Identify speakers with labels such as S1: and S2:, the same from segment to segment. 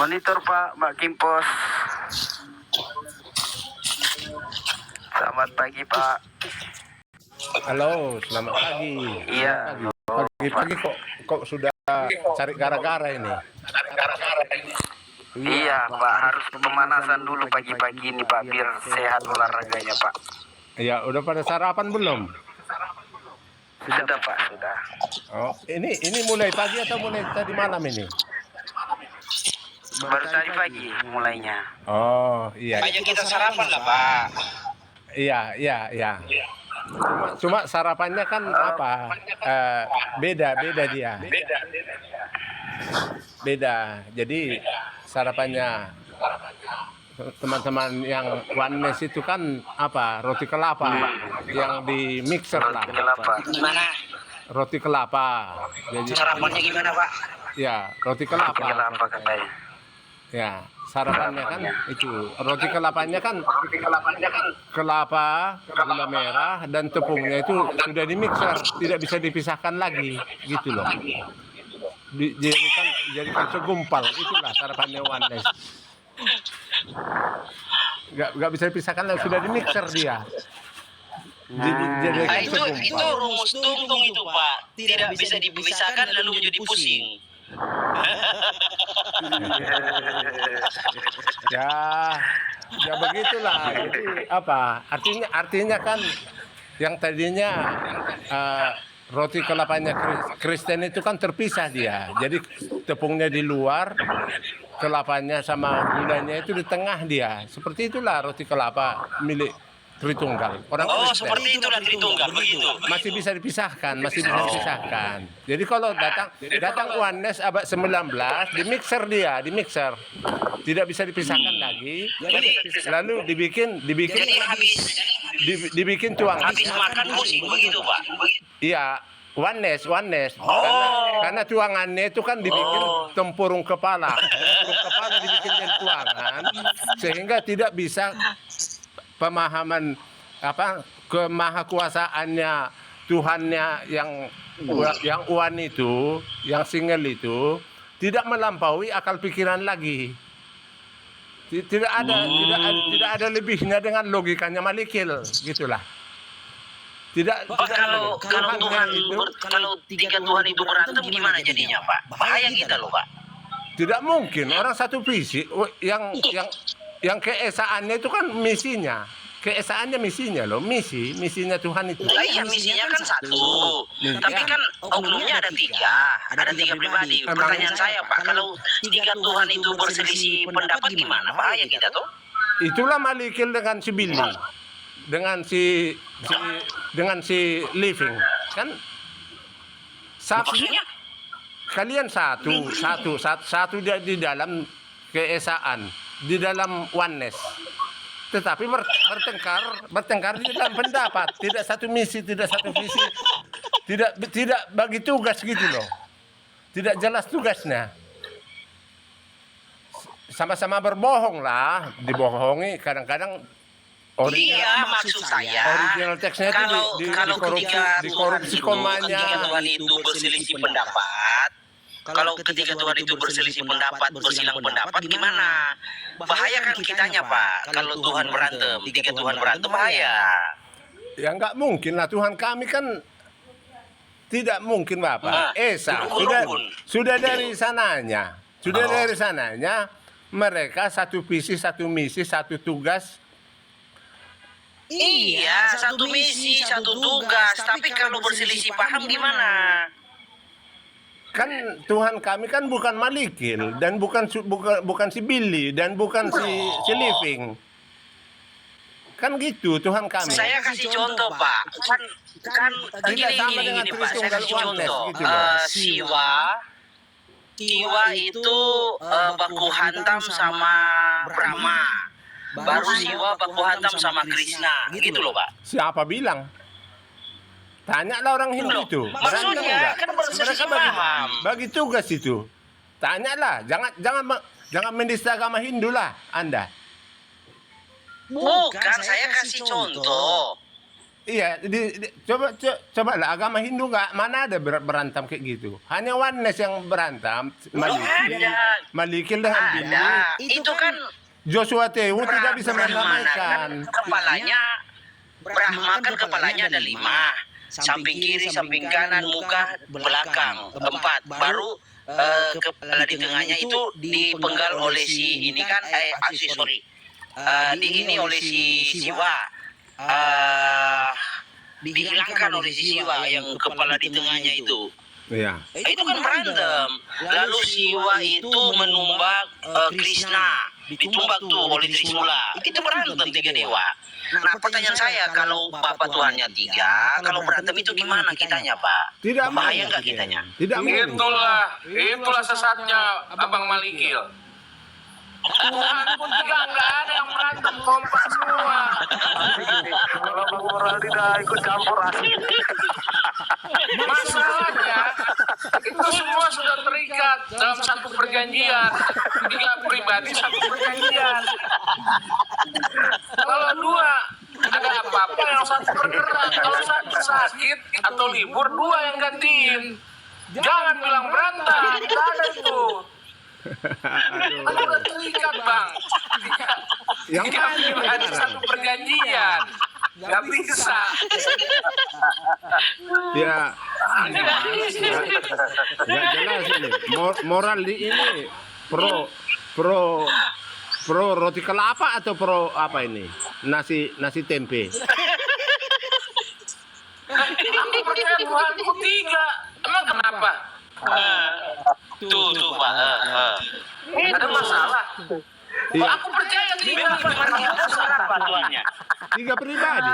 S1: Monitor Pak, Mbak Kimpos. Selamat pagi Pak.
S2: Halo, selamat pagi.
S1: Iya.
S2: Pagi-pagi kok sudah cari gara-gara ini?
S1: Iya Pak, harus pemanasan dulu pagi-pagi ini Pak, biar sehat olahraganya Pak.
S2: Ya, udah pada sarapan belum?
S1: Sudah Pak, sudah.
S2: Oh, ini mulai pagi atau mulai tadi malam ini?
S1: Baru tadi pagi mulainya.
S2: Oh, iya.
S3: Banyak kita sarapan lah, Pak.
S2: Iya. Cuma sarapannya kan apa? Beda dia. Beda. Jadi sarapannya teman-teman yang oneness itu kan apa? Roti kelapa yang di mixer lah.
S3: Gimana?
S2: Roti kelapa. Jadi
S3: Sarapannya gimana, Pak?
S2: ya, roti kelapa.
S1: Kelapa katanya.
S2: Ya, sarapannya kan itu. Roti kelapanya kan kelapa, gula merah dan tepungnya itu sudah di mixer, tidak bisa dipisahkan lagi, gitu loh. Jadikan segumpal, itulah sarapannya oneness. Gak bisa dipisahkan lagi, sudah di mixer dia. Jadikan
S3: Itu
S2: segumpal.
S3: rumus tungtung itu, Pak. Tidak bisa dipisahkan lalu menjadi pusing.
S2: Ya begitulah. Jadi apa? Artinya kan yang tadinya roti kelapanya Kristen itu kan terpisah dia. Jadi tepungnya di luar, kelapanya sama gulanya itu di tengah dia. Seperti itulah roti kelapa milik Tritunggal. Orang
S3: Oh,
S2: Kristen.
S3: seperti itulah Tritunggal, begitu.
S2: Masih bisa dipisahkan. Jadi kalau datang oneness abad 19, di mixer. Tidak bisa dipisahkan lagi. Lalu dibikin
S3: Jadi
S2: dibikin tuang.
S3: habis makan pusing begitu, Pak.
S2: Iya, oneness. Karena tuangannya itu kan dibikin tempurung kepala. Tempurung kepala dibikin jadi tuangan sehingga tidak bisa pemahaman kemahakuasaannya Tuhannya yang one itu, yang single itu tidak melampaui akal pikiran lagi. Tidak ada lebihnya dengan logikanya Malikil, gitulah.
S3: Kalau tiga Tuhan itu berantem gimana jadinya, Pak? Bahaya kita loh, Pak.
S2: Tidak mungkin orang satu visi yang keesaannya itu kan misinya. Keesaannya misinya loh, misinya Tuhan itu.
S3: Iya, misinya kan satu. Tapi kan oknumnya ada tiga pribadi. Pertanyaan saya, Pak, kalau tiga Tuhan itu berselisih pendapat gimana? Bahaya kita tuh.
S2: Itulah Malikil dengan si Billy. Dengan si Living. Kan
S3: Maksudnya?
S2: kalian satu di dalam keesaan, di dalam oneness. Tetapi bertengkar di dalam pendapat, tidak satu misi, tidak satu visi, tidak bagi tugas gitu loh. Tidak jelas tugasnya. Sama-sama berbohong lah, dibohongi kadang-kadang.
S3: Iya, maksud saya
S2: Original teksnya itu
S3: kalau
S2: dikorupsi komanya.
S3: ketiga Tuhan itu berselisih pendapat, kalau ketiga Tuhan itu berselisih pendapat, bersilang pendapat, gimana? Bahaya kan kitanya, Pak. Kalau Tuhan berantem, tiga Tuhan berantem, bahaya.
S2: Ya nggak mungkin lah, Tuhan kami kan tidak mungkin Bapak. Esa sudah dari sananya, mereka satu visi, satu misi, satu tugas.
S3: Iya, satu misi, satu tugas. Tapi kalau berselisih paham gimana?
S2: Kan Tuhan kami kan bukan Malikil dan bukan si Billy dan bukan si Living. Kan gitu Tuhan kami.
S3: Saya kasih contoh, Pak. Kan gini, Pak. Saya kasih contoh. Siwa itu baku hantam sama Brahma. Baru Siwa baku hantam sama Krishna. Gitu loh, Pak.
S2: Siapa bilang? Tanyalah orang Hindu itu.
S3: Maksudnya kan berselisih paham.
S2: Bagi tugas itu. Tanyalah, jangan menista agama Hindu lah Anda.
S3: Bukan, saya kasih contoh.
S2: Iya, coba lah agama Hindu nggak mana ada berantem kayak gitu. Hanya oneness yang berantem, Malikil dan Bini.
S3: Ada. Itu kan
S2: Joshua Tewu tidak bisa
S3: Brahmana kan
S2: mendamaikan.
S3: kepalanya, Brahma kan kepalanya ada 5. Samping kiri, samping kanan, muka, belakang. 4. Baru kepala di tengahnya itu dipenggal oleh si ini kan, ini oleh si Siwa. Dihilangkan oleh si Siwa yang kepala di tengahnya itu.
S2: Iya.
S3: Itu kan berantem. Lalu Siwa itu menumbak Krishna, ditumbak tuh oleh Trisula. Itu berantem 3 dewa. Nah, pertanyaan saya, kalau Bapak Tuhannya 3, kalau berantem itu gimana kitanya, Pak?
S2: Tidak
S3: Bahaya
S2: mungkin.
S3: nggak kitanya?
S2: Tidak mungkin.
S4: Itulah sesatnya Abang Malikil. Tuhan pun juga nggak ada yang berantem, kompak semua.
S1: Kalau Bang Moral tidak ikut campur asik.
S4: Masalahnya itu semua sudah terikat dalam satu perjanjian. 3 pribadi, 1 perjanjian. Kalau 2 ada apa-apa yang 1 bergerak. Kalau 1 sakit atau libur, 2 yang gantiin. Jangan bilang berantem, tidak ada itu. Kan udah terikat, Bang.
S2: Yang
S4: Tiga
S2: mana
S4: pribadi,
S2: sekarang?
S4: 1 perjanjian. Gak bisa.
S2: Ya, nggak jelas ini. Moral di ini pro roti kelapa atau pro apa ini? Nasi tempe.
S4: Aku percaya Tuhanku 3. Emang kenapa?
S3: Tuh, Pak.
S4: Ada masalah.
S2: Iya,
S4: Aku percaya 3.
S3: Apa Tuhannya?
S2: 3 pribadi.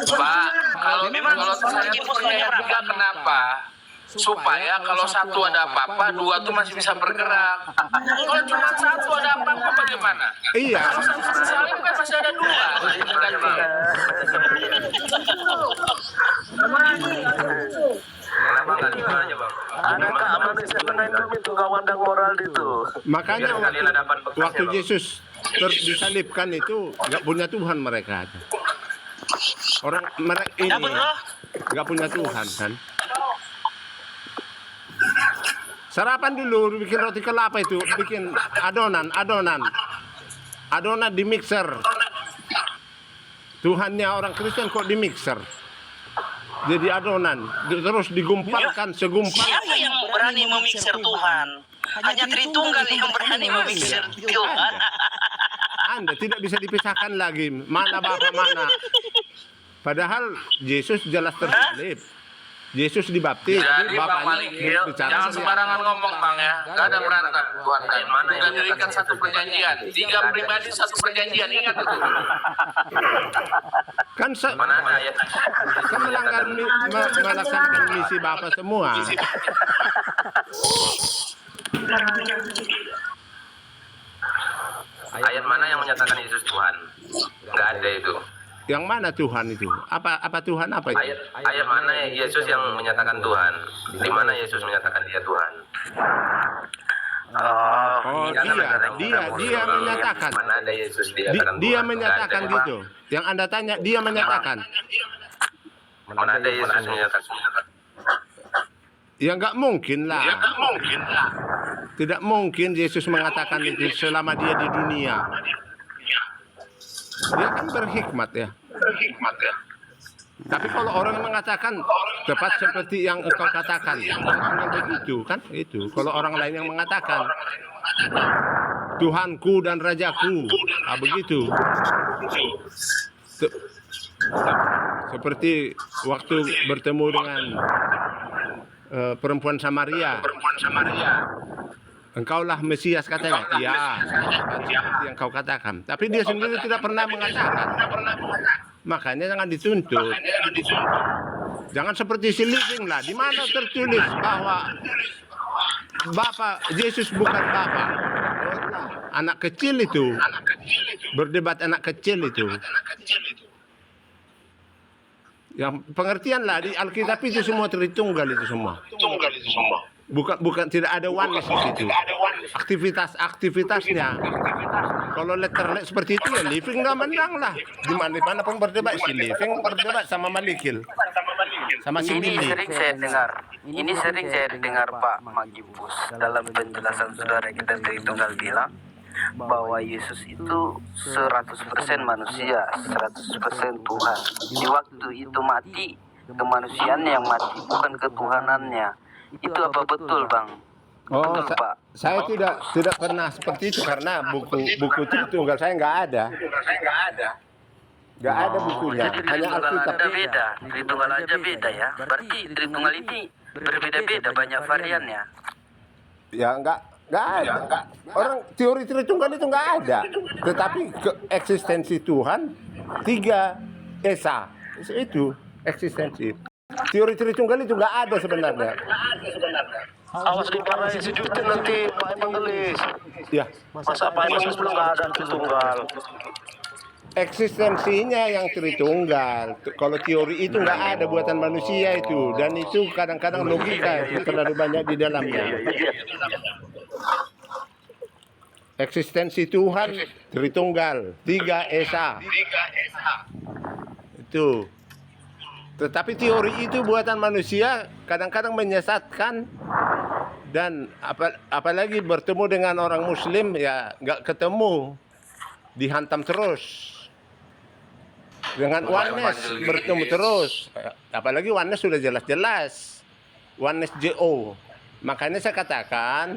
S4: Pak, kalau saya percaya 3 kenapa? Supaya kalau 1 ada apa-apa, 2 tuh masih bisa bergerak. Kalau cuma 1 ada apa-apa bagaimana?
S2: Iya.
S4: Kalau 1 saling kan masih ada 2.
S1: Kenapa nggak gitu aja, Bang? Adakah manusia itu itu kawan moral itu?
S2: Makanya
S1: Biar kalian dapat bekasnya,
S2: waktu
S1: Bang.
S2: Yesus disalibkan itu nggak punya Tuhan mereka. Orang mereka ini nggak punya Tuhan kan. Sarapan dulu bikin roti kelapa itu, bikin adonan di mixer. Tuhannya orang Kristen kok di mixer. Jadi adonan terus digumpalkan segumpal.
S3: Siapa yang berani memikser Tuhan? Hanya Tritunggal yang berani memikser Tuhan.
S2: Anda tidak bisa dipisahkan lagi mana Bapa mana. Padahal Yesus jelas tersalib. Yesus dibaptis,
S4: Jadi Bang
S2: Bapaknya
S4: Malikil,
S2: bicara
S4: jangan
S2: sendiri.
S4: sembarangan ngomong, Bang ya. Gak ada berantem. Tuhan kan mana yang dirikan 1 perjanjian. 3 pribadi, 1 perjanjian. Ingat itu.
S2: Kan
S1: Mana ada ayat?
S2: kan melaksanakan misi Bapa semua.
S1: Ayat mana yang menyatakan Yesus Tuhan? Nggak ada itu.
S2: Yang mana Tuhan itu? Apa Tuhan apa itu?
S1: Ayat mana Yesus yang menyatakan Tuhan? Di mana Yesus menyatakan dia Tuhan?
S2: Oh,
S1: Jangan kata-kata
S2: dia menyatakan.
S1: Mana ada Yesus
S2: Dia
S1: Tuhan?
S2: menyatakan
S1: Nggak ada,
S2: gitu. Yang Anda tanya, dia menyatakan.
S1: Mana ada Yesus menyatakan?
S2: Ya nggak mungkin lah.
S4: Ya gak mungkin lah.
S2: Tidak mungkin Yesus mengatakan itu selama dia di dunia. Dia kan berhikmat ya. Tapi kalau orang mengatakan tepat seperti yang engkau katakan, jangan begitu kan? Itu kalau orang lain yang mengatakan Tuhanku dan Rajaku, begitu. Seperti waktu bertemu dengan perempuan Samaria. Engkaulah Mesias katanya. Iya, seperti yang kau katakan. Tapi dia sendiri tidak pernah mengatakan. Makanya jangan dituntut. Jangan seperti si Living lah. Di mana tertulis bahwa Bapak Yesus bukan Bapak. Anak kecil itu. Berdebat anak kecil itu. Yang pengertian lah di Alkitab itu semua Tritunggal itu semua. Bukan tidak ada oneness di situ. Aktivitasnya Kalau letterlek seperti itu ya Living nggak menang lah. Di mana pun berdebat si Living berdebat sama Malikil, sama si
S1: Ini
S2: Billy.
S1: sering saya dengar. Ini sering saya dengar Pak Magibus dalam penjelasan saudara kita Tritunggal bilang bahwa Yesus itu 100% manusia, 100% Tuhan. Di waktu itu mati, kemanusiaannya yang mati, bukan ketuhanannya. Itu apa betul, Bang?
S2: Oh,
S1: Betul, Pak.
S2: saya tidak pernah seperti itu karena buku Tritunggal saya nggak ada. Nggak ada bukunya,
S1: Jadi
S2: hanya
S1: Tritunggal
S2: Alkitab.
S1: Anda beda, Tritunggal aja beda ya. Berarti Tritunggal ini berbeda-beda, banyak variannya.
S2: Ya nggak ada. Orang teori Tritunggal itu nggak ada. Tetapi eksistensi Tuhan 3 Esa itu eksistensi. Teori Tritunggal itu nggak ada sebenarnya.
S5: Awas dimarahin si Justin nanti Pak Evangelis.
S2: Ya,
S5: Masa Pak Evangelis belum ada Tritunggal?
S2: eksistensinya yang Tritunggal. Kalau teori itu nggak ada buatan manusia itu, dan itu kadang-kadang logika itu terlalu banyak di dalamnya. Eksistensi Tuhan Tritunggal, 3 Esa. Itu. Tetapi teori itu buatan manusia kadang-kadang menyesatkan, dan apalagi bertemu dengan orang Muslim ya nggak ketemu, dihantam terus. Dengan oneness bertemu terus, apalagi oneness sudah jelas-jelas oneness JO. Makanya saya katakan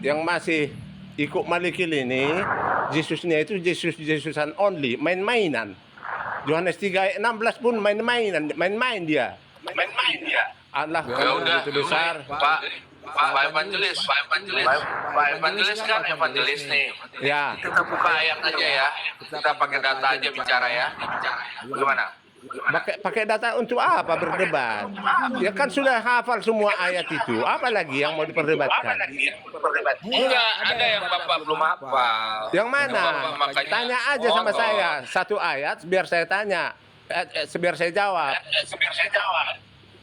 S2: yang masih ikut Malikil ini, Yesusnya itu Yesusan only, main-mainan. Yohanes 3 ayat 16 pun main-main dia. Allah
S4: Ya udah,
S2: begitu besar.
S4: Pak Evangelis kan evangelis nih.
S2: Ya,
S4: Kita buka ayat aja ya. Kita pakai data aja bicara ya. Bagaimana?
S2: pakai data untuk apa berdebat? Ya kan sudah hafal semua ayat itu. Apa lagi yang mau diperdebatkan?
S4: Enggak, ada yang Bapak belum hafal.
S2: Yang mana?
S4: Bapak makanya
S2: Tanya aja sama
S4: ngotot.
S2: saya satu ayat biar saya tanya, biar saya jawab.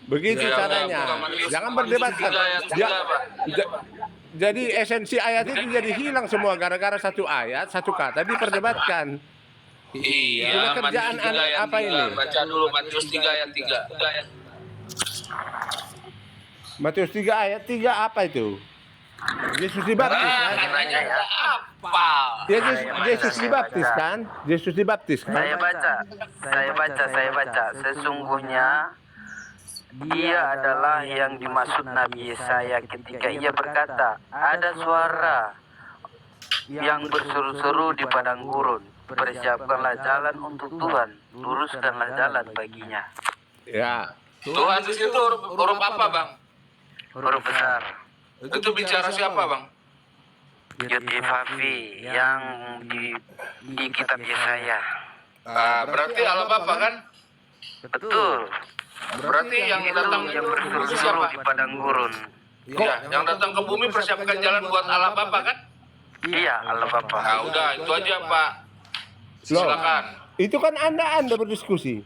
S2: Begitu
S4: Ya,
S2: caranya.
S4: bukan manusia.
S2: Jangan berdebat.
S4: Tiga ayat, tiga, Pak.
S2: Jadi esensi ayat itu jadi hilang semua gara-gara satu ayat, satu kata diperdebatkan.
S4: Iya,
S2: Sudah kerjaan
S4: Matius 3 ayat
S2: apa
S4: 3.
S2: ini?
S4: Baca dulu Matius 3 ayat 3.
S2: Matius 3 ayat 3 apa itu? Yesus dibaptis kan?
S4: Nanya apa?
S2: Yesus dibaptis kan? Yesus dibaptis kan?
S1: Saya baca. Sesungguhnya dia adalah yang dimaksud Nabi Yesaya ketika ia berkata, ada suara yang berseru-seru di padang gurun, persiapkanlah jalan untuk Tuhan, luruskanlah jalan baginya.
S2: Ya.
S4: Tuhan di situ huruf apa, Bang?
S1: Huruf besar,
S4: Itu bicara siapa, Bang?
S1: Yud-Ifafi yang di kitab Yesaya.
S4: Berarti Allah Bapa kan?
S1: Betul,
S4: Berarti yang datang
S1: yang berseru-seru
S4: siapa?
S1: di padang gurun.
S4: Iya, yang datang ke bumi persiapkan jalan buat Allah Bapa kan?
S1: Iya, Allah Bapa.
S4: Nah, udah itu aja, Pak.
S2: Loh,
S4: Silakan.
S2: itu kan Anda berdiskusi.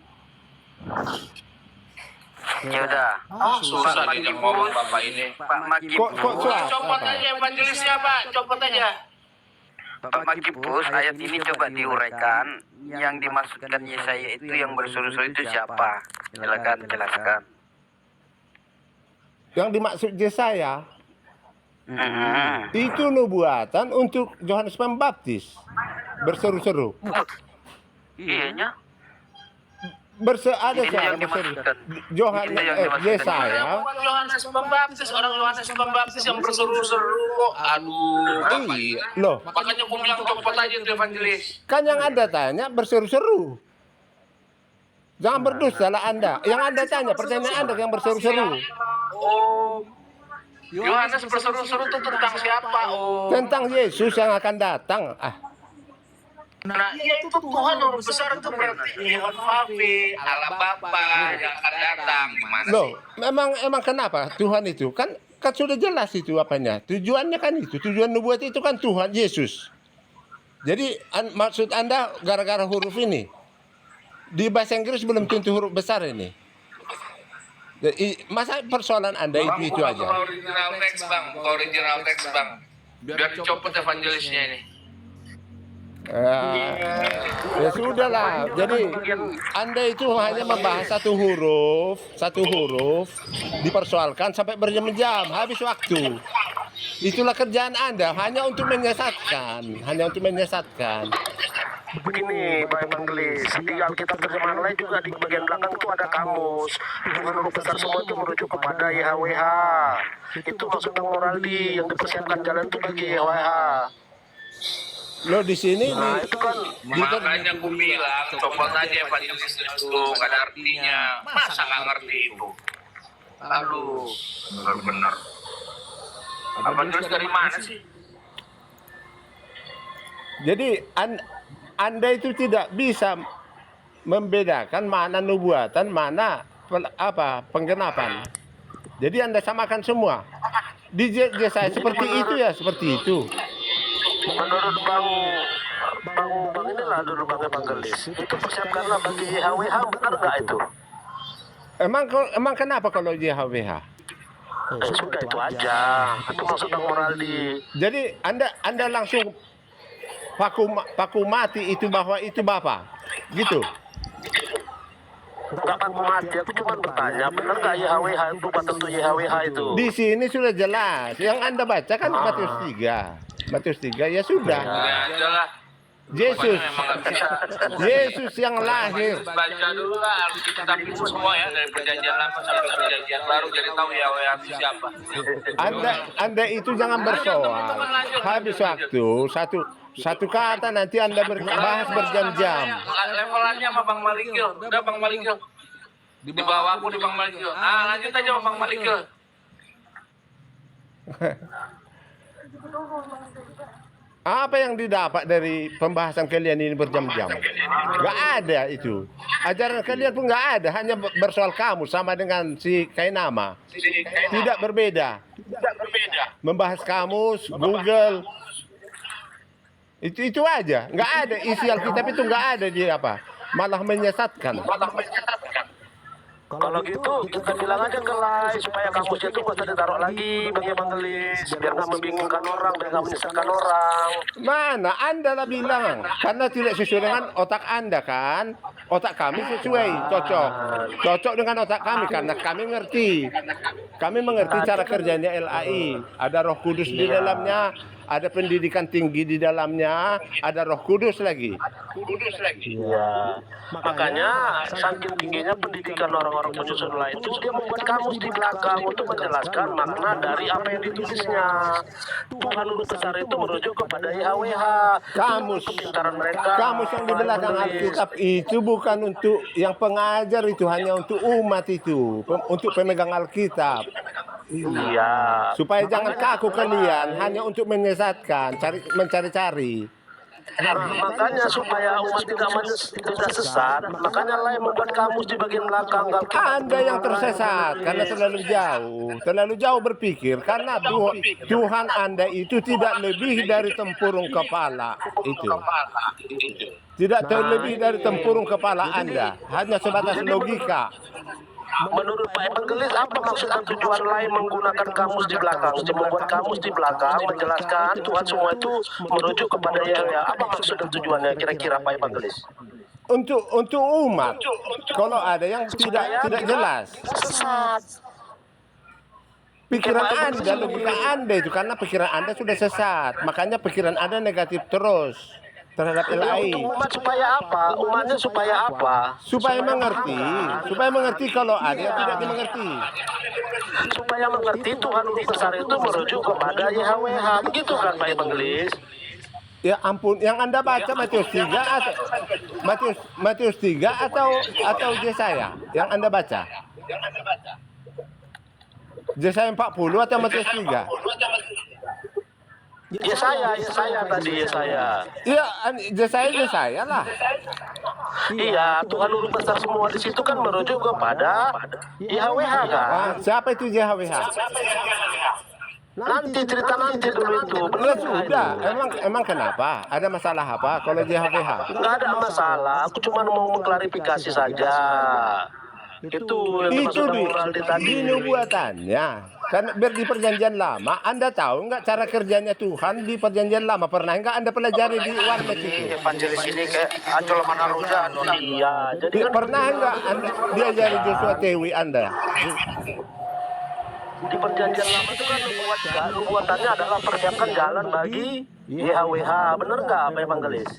S1: Ya udah.
S4: Susah nih yang ngomong Bapak ini.
S1: Pak Magibus.
S2: Kok susah?
S4: Copot aja evangelisnya, Pak. Copot aja.
S1: Pak Magibus, ayat ini coba diuraikan. Yang dimaksudkan Yesaya itu yang berseru-seru itu siapa? Silakan jelaskan.
S2: Yang dimaksud Yesaya
S1: Hmm.
S2: itu nubuatan untuk Yohanes Pembaptis. Berseru-seru.
S1: Iyanya.
S2: Ada
S1: Itu
S2: siapa
S1: yang
S2: berseru?
S1: dimaksudkan.
S2: Yohanes
S1: Itu yang dimaksudkan.
S2: Yesaya.
S4: Bukan Yohanes Pembaptis, orang Yohanes Pembaptis yang berseru-seru kok. Aduh, Bapak ini.
S2: Loh,
S4: Makanya aku bilang copot aja tuh evangelis.
S2: kan yang Anda tanya berseru-seru. Jangan berdusta lah Anda. Yang Anda tanya, pertanyaan Anda yang berseru-seru.
S4: Oh, Yohanes berseru-seru itu tentang siapa? Oh,
S2: Tentang Yesus yang akan datang.
S4: nah iya itu Tuhan huruf besar itu berarti Yehova-Ve, Allah Bapa yang akan datang. Gimana
S2: Loh,
S4: sih?
S2: emang kenapa Tuhan itu? Kan sudah jelas itu apanya. Tujuannya kan itu. Tujuan nubuat itu kan Tuhan Yesus. Jadi maksud Anda gara-gara huruf ini. Di bahasa Inggris belum tentu huruf besar ini. Jadi, masa persoalan Anda itu aja.
S4: Original text, Bang. Original text, Bang. Biar dicopot evangelisnya ini.
S2: Ya sudahlah. Jadi Anda itu hanya membahas satu huruf dipersoalkan sampai berjam-jam, habis waktu. Itulah kerjaan Anda, hanya untuk menyesatkan,
S5: Begini, Pak Evangelis, di Alkitab terjemahan lain juga di bagian belakang itu ada kamus. Tuhan huruf besar semua itu merujuk kepada YHWH. Itu maksudnya morali yang dipersiapkan jalan itu bagi YHWH.
S2: Loh di sini
S5: Nah, itu kan
S4: Makanya aku bilang, copot aja evangelis itu, gak ada artinya. Masa nggak ngerti itu? Aduh, benar-benar. Evangelis dari mana sih?
S2: jadi Anda itu tidak bisa membedakan mana nubuatan, mana penggenapan. Jadi Anda samakan semua. Di Yesaya seperti itu ya, seperti itu.
S5: menurut Bang inilah dulu Bang Evangelis. Itu persiapkanlah bagi YHWH, benar nggak itu?
S2: Emang kenapa kalau YHWH?
S5: Sudah itu aja. Itu maksudnya moral di.
S2: Jadi Anda langsung paku mati itu bahwa itu Bapak. Gitu.
S5: Nggak akan mati. Aku cuma bertanya, benar nggak YHWH itu tertentu YHWH itu?
S2: Di sini sudah jelas. Yang Anda baca kan Matius 3. Matius 3 ya sudah.
S4: Ya, adalah.
S2: Yesus yang lahir.
S4: Baca dulu lah Alkitab itu semua ya, dari perjanjian lama sampai perjanjian baru, jadi tahu YHWH itu siapa.
S2: Anda itu jangan bersoal. Habis waktu satu kata nanti Anda bahas berjam-jam.
S4: Levelannya sama Bang Malikil. Udah Bang Malikil. Di bawah aku di Bang Malikil. Lanjut aja sama Bang Malikil.
S2: Apa yang didapat dari pembahasan kalian ini berjam-jam? Gak ada itu. Ajaran kalian pun gak ada. Hanya bersoal kamu sama dengan si Kainama. Tidak berbeda. Membahas kamus, Google. Itu aja. Gak ada. Isi Alkitab itu gak ada di apa. Malah menyesatkan.
S5: Kalau gitu kita bilang aja ke live supaya kamusnya itu nggak usah ditaruh lagi bagi evangelis biar nggak membingungkan orang, biar nggak menyesatkan orang.
S2: Mana Anda lah bilang, karena tidak sesuai dengan otak Anda kan. Otak kami sesuai, cocok dengan otak kami karena kami mengerti cara kerjanya LAI. Ada Roh Kudus di dalamnya, ada pendidikan tinggi di dalamnya, ada Roh Kudus lagi.
S5: Iya. Makanya saking tingginya pendidikan orang-orang penyusun lain itu dia membuat kamus di belakang untuk menjelaskan makna dari apa yang ditulisnya. Tuhan huruf besar itu merujuk kepada YHWH. Kepintaran mereka.
S2: Kamus yang di belakang Alkitab itu bukan untuk yang pengajar, itu hanya untuk umat itu, untuk pemegang Alkitab.
S5: Iya.
S2: Supaya jangan kaku kalian hanya untuk menyesatkan, mencari-cari.
S5: Makanya supaya umat tidak sesat, makanya lah yang membuat kamus di bagian belakang.
S2: Anda yang tersesat karena terlalu jauh berpikir, karena Tuhan Anda itu tidak lebih dari tempurung kepala itu. Tidak terlebih dari tempurung kepala Anda, hanya sebatas logika.
S5: Menurut Pak Evangelis, apa maksud dan tujuan lain menggunakan kamus di belakang? Membuat kamus di belakang menjelaskan Tuhan semua itu merujuk kepada YHWH. Apa maksud dan tujuannya kira-kira Pak Evangelis?
S2: Untuk umat, kalau ada yang tidak jelas.
S5: Sesat.
S2: Pikiran Anda, logika Anda itu, karena pikiran Anda sudah sesat. Makanya pikiran Anda negatif terus terhadap LAI.
S5: Untuk umat supaya apa? Umatnya supaya apa?
S2: Supaya mengerti kalau ada yang tidak dimengerti.
S5: Supaya mengerti Tuhan huruf besar itu merujuk kepada YHWH. Begitu kan Pak Evangelis?
S2: Ya ampun, yang Anda baca Matius 3 atau Matius 3 atau Yesaya yang Anda baca? Yesaya 40 atau Matius 3?
S5: Yesaya tadi Yesaya.
S2: Iya, Yesaya lah.
S5: Iya, Tuhan huruf besar semua di situ kan merujuk kepada YHWH kan?
S2: Siapa itu YHWH?
S5: Nanti cerita nanti dulu itu.
S2: Ya sudah, emang kenapa? Ada masalah apa kalau YHWH?
S5: Nggak ada masalah, aku cuma mau mengklarifikasi saja. Itu yang
S2: Itu
S5: dimaksud moral di tadi.
S2: di nubuatannya. Kan di perjanjian lama, Anda tahu nggak cara kerjanya Tuhan di perjanjian lama? Pernah nggak Anda pelajari di warnet itu?
S1: Evangelis ini kayak Ancol Manaruja.
S5: Iya, jadi kan
S2: Pernah nggak Anda diajari Joshua Tewi Anda?
S5: di perjanjian lama itu kan nubuatannya adalah persiapkan jalan bagi YHWH. Bener nggak Pak Evangelis?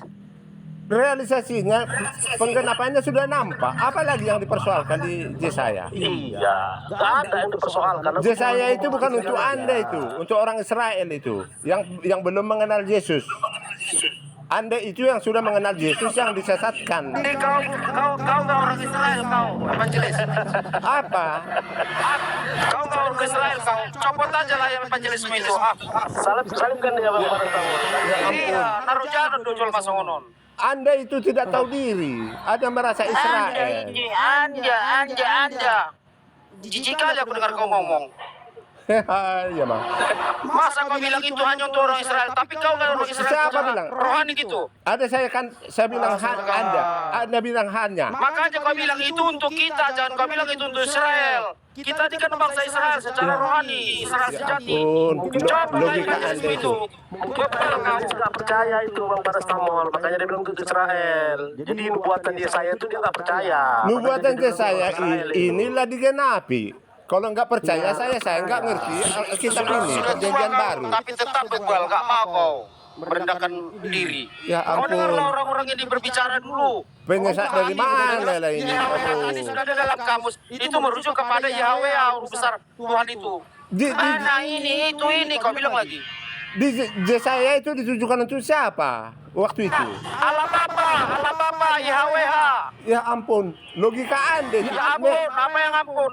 S2: Realisasinya, penggenapannya sudah nampak. Apalagi yang dipersoalkan di Yesaya?
S5: Iya, nggak ada yang dipersoalkan.
S2: Yesaya itu bukan untuk Anda itu, untuk orang Israel itu, yang belum mengenal Yesus. Anda itu yang sudah mengenal Yesus yang disesatkan.
S1: Jadi kau nggak orang Israel kau, evangelis.
S2: Apa?
S1: Kau nggak orang Israel kau. Copot aja lah yang evangelisme itu.
S5: Salim kan ya Bang Bareng tahu.
S1: Iya, naruh jangan dojol masonon.
S2: Anda itu tidak tahu diri. Anda merasa Israel.
S1: Anja. Jijik aja aku dengar kau ngomong.
S2: Ya, Bang.
S1: Masa kau bilang itu hanya untuk orang Israel, tapi kau nggak orang Israel.
S2: Siapa
S1: secara
S2: bilang?
S1: rohani gitu.
S2: Ada saya bilang Anda bilang hanya.
S1: Makanya kau bilang itu untuk kita, jangan kau bilang itu untuk Israel. Kita ini kan bangsa Israel secara rohani, Israel sejati. Coba
S2: Logika
S1: evangelisme
S2: Anda itu.
S1: Coba kau.
S5: Nggak percaya itu Bang Parastamol, makanya dia bilang itu Israel. Jadi nubuatan Yesaya itu dia nggak percaya.
S2: Nubuatan Yesaya inilah digenapi. Kalau nggak percaya saya nggak ngerti kitab ini perjanjian baru.
S1: Tapi tetap bebal, nggak mau kau merendahkan diri.
S2: Ya
S1: Kau dengarlah
S2: ampun.
S1: orang-orang ini berbicara dulu.
S2: Penyesat dari mana lah ini?
S1: Ini sudah ada dalam kamus. Itu merujuk kepada Yahweh Allah besar Tuhan itu. Mana ini, itu ini, kau bilang lagi.
S2: Di Yesaya itu ditujukan untuk siapa waktu itu?
S1: Allah Bapa, Yahweh.
S2: Ya ampun, logika Anda.
S1: Ya ampun, apa yang ampun?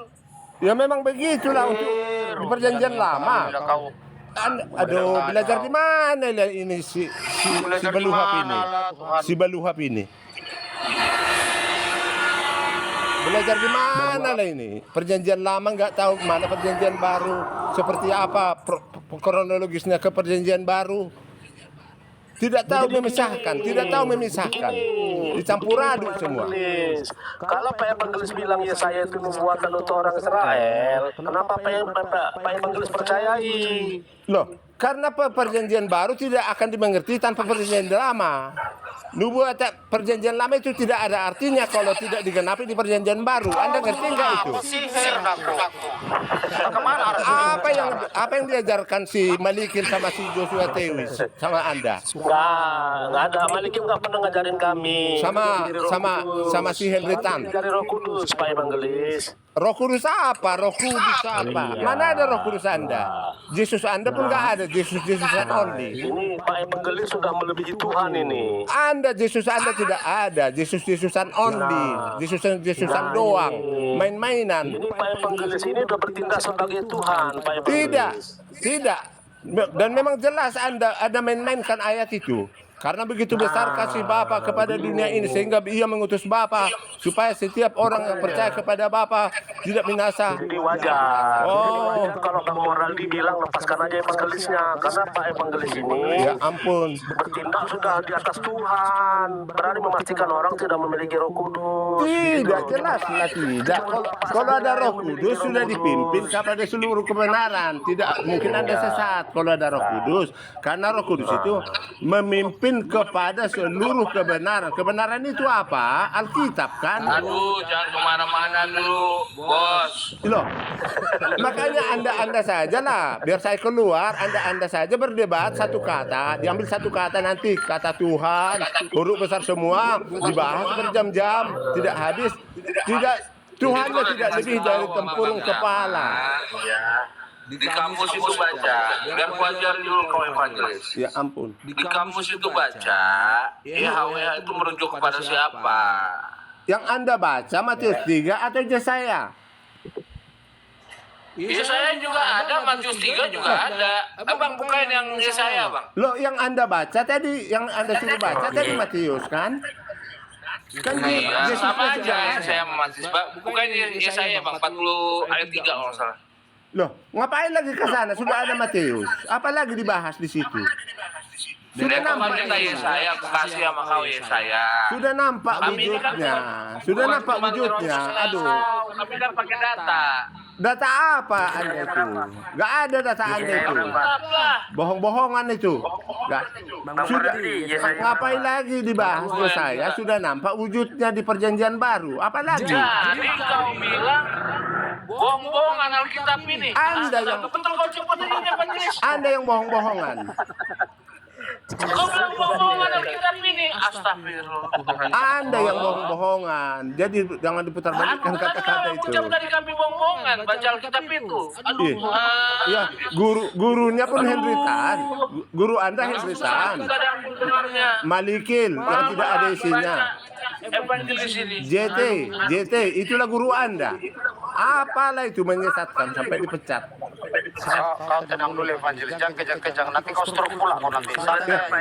S2: Ya memang begitulah untuk di perjanjian lama.
S1: Kau
S2: Aduh, belajar di mana lah ini si Baluhap ini? Si Baluhap ini. Belajar di mana lah ini? Perjanjian lama nggak tahu mana perjanjian baru. Seperti apa kronologisnya ke perjanjian baru. Tidak tahu memisahkan, dicampur aduk semua.
S5: Kalau Pak Evangelis bilang Yesaya itu nubuatan untuk orang Israel, kenapa Pak Evangelis percayai?
S2: Loh, karena perjanjian baru tidak akan dimengerti tanpa perjanjian lama. Nubuatan perjanjian lama itu tidak ada artinya kalau tidak digenapi di perjanjian baru. Anda ngerti nggak itu?
S1: sihir aku. Kemana?
S2: Apa yang diajarkan si Malikin sama si Joshua Tewi sama Anda?
S5: Nggak ada. Malikim nggak pernah ngajarin kami.
S2: Sama si Henry Tan.
S5: Dari Roh Kudus, Pak Evangelis.
S2: Roh Kudus apa? Mana ada Roh Kudus Anda? Yesus Anda pun nggak ada. Yesusan only.
S5: Ini Pak Evangelis sudah melebihi Tuhan ini.
S2: Yesus Anda tidak ada. Yesusan only. Yesusan doang. Main-mainan.
S5: Ini Pak Evangelis ini udah bertindak sebagai Tuhan, Pak Evangelis.
S2: Tidak. Dan memang jelas Anda main-mainkan ayat itu. Karena begitu besar kasih Bapa kepada dunia ini sehingga Ia mengutus Bapa supaya setiap orang yang percaya kepada Bapa tidak binasa.
S5: Jadi wajar.
S2: Oh.
S5: Jadi wajar kalau Bang Moral dibilang lepaskan aja evangelisnya. Karena Pak Evangelis ini
S2: Ya ampun.
S5: bertindak sudah di atas Tuhan. Berani memastikan orang tidak memiliki Roh Kudus.
S2: Tidak, jelas lah tidak. Kalau ada Roh Kudus sudah dipimpin kepada seluruh kebenaran. Tidak mungkin Anda sesat kalau ada Roh Kudus. Karena Roh Kudus itu memimpin kepada seluruh kebenaran. Kebenaran itu apa? Alkitab kan?
S4: Aduh, jangan kemana-mana dulu, bos.
S2: Loh, makanya anda saja lah. Biar saya keluar, anda saja berdebat satu kata, diambil satu kata nanti kata Tuhan, huruf besar semua, dibahas berjam-jam, tidak habis, tidak Tuhannya tidak lebih dari tempurung kepala.
S4: Ya. Di kampus itu baca, biar ku ajarin dulu kau evangelis.
S2: Ya ampun.
S4: Di kampus itu baca, YHWH itu merujuk kepada siapa?
S2: Yang anda baca Matius 3 atau Yesaya?
S4: Yesaya juga ada, Matius 3 juga ada. Abang bukain yang Yesaya, Bang.
S2: Loh, yang anda baca tadi, yang anda suruh baca tadi Matius kan? Kan
S4: Iya,
S2: Yesus
S4: sama
S2: juga
S4: aja
S2: ada.
S4: Yesaya sama Matius. Bukain Yesaya, Bang, 40 ayat 3 kalau nggak salah.
S2: Loh, ngapain lagi ke sana? Sudah ada Matius. Apalagi dibahas di situ? Sudah
S4: Kau kan
S2: nampak
S4: minta
S2: ini.
S4: Yesaya, aku kasih sama kau Yesaya.
S2: Sudah nampak
S4: Kami ini kan
S2: wujudnya. Sudah
S4: bukan
S2: nampak
S4: cuma
S2: wujudnya.
S4: terus
S2: Aduh.
S4: selesai. Kami kan pakai data.
S2: Data apa Anda itu? Gak ada data Anda itu.
S4: Apa?
S2: Bohong-bohongan itu. Gak.
S1: Bang
S2: Sudah.
S1: Mardi, Yesaya
S2: Ngapain lagi dibahas ke saya? Sudah nampak wujudnya di perjanjian baru. Apa lagi?
S4: Jadi kau bilang bohong-bohongan Alkitab ini.
S2: Anda yang-
S4: betul kau cepat ini evangelis.
S2: Anda yang bohong-bohongan.
S4: Kau bilang bohong-bohongan Alkitab ini. Astagfirullah.
S2: Anda yang bohong-bohongan. Jadi jangan diputar-balikan kata-kata itu.
S4: Ucap dari kami bohong-bohongan baca Alkitab itu. Aduh.
S2: Iya. Ya, gurunya pun Henritan. Guru Anda Henritan.
S4: Tidak ada ampun dengarnya.
S2: Malikil yang tidak ada isinya.
S4: Evangelis ini.
S2: JT, itulah guru Anda. Apalah itu menyesatkan sampai dipecat.
S5: Kau tenang dulu evangelis, jangan kejang-kejang, nanti kau stroke pula kau nanti.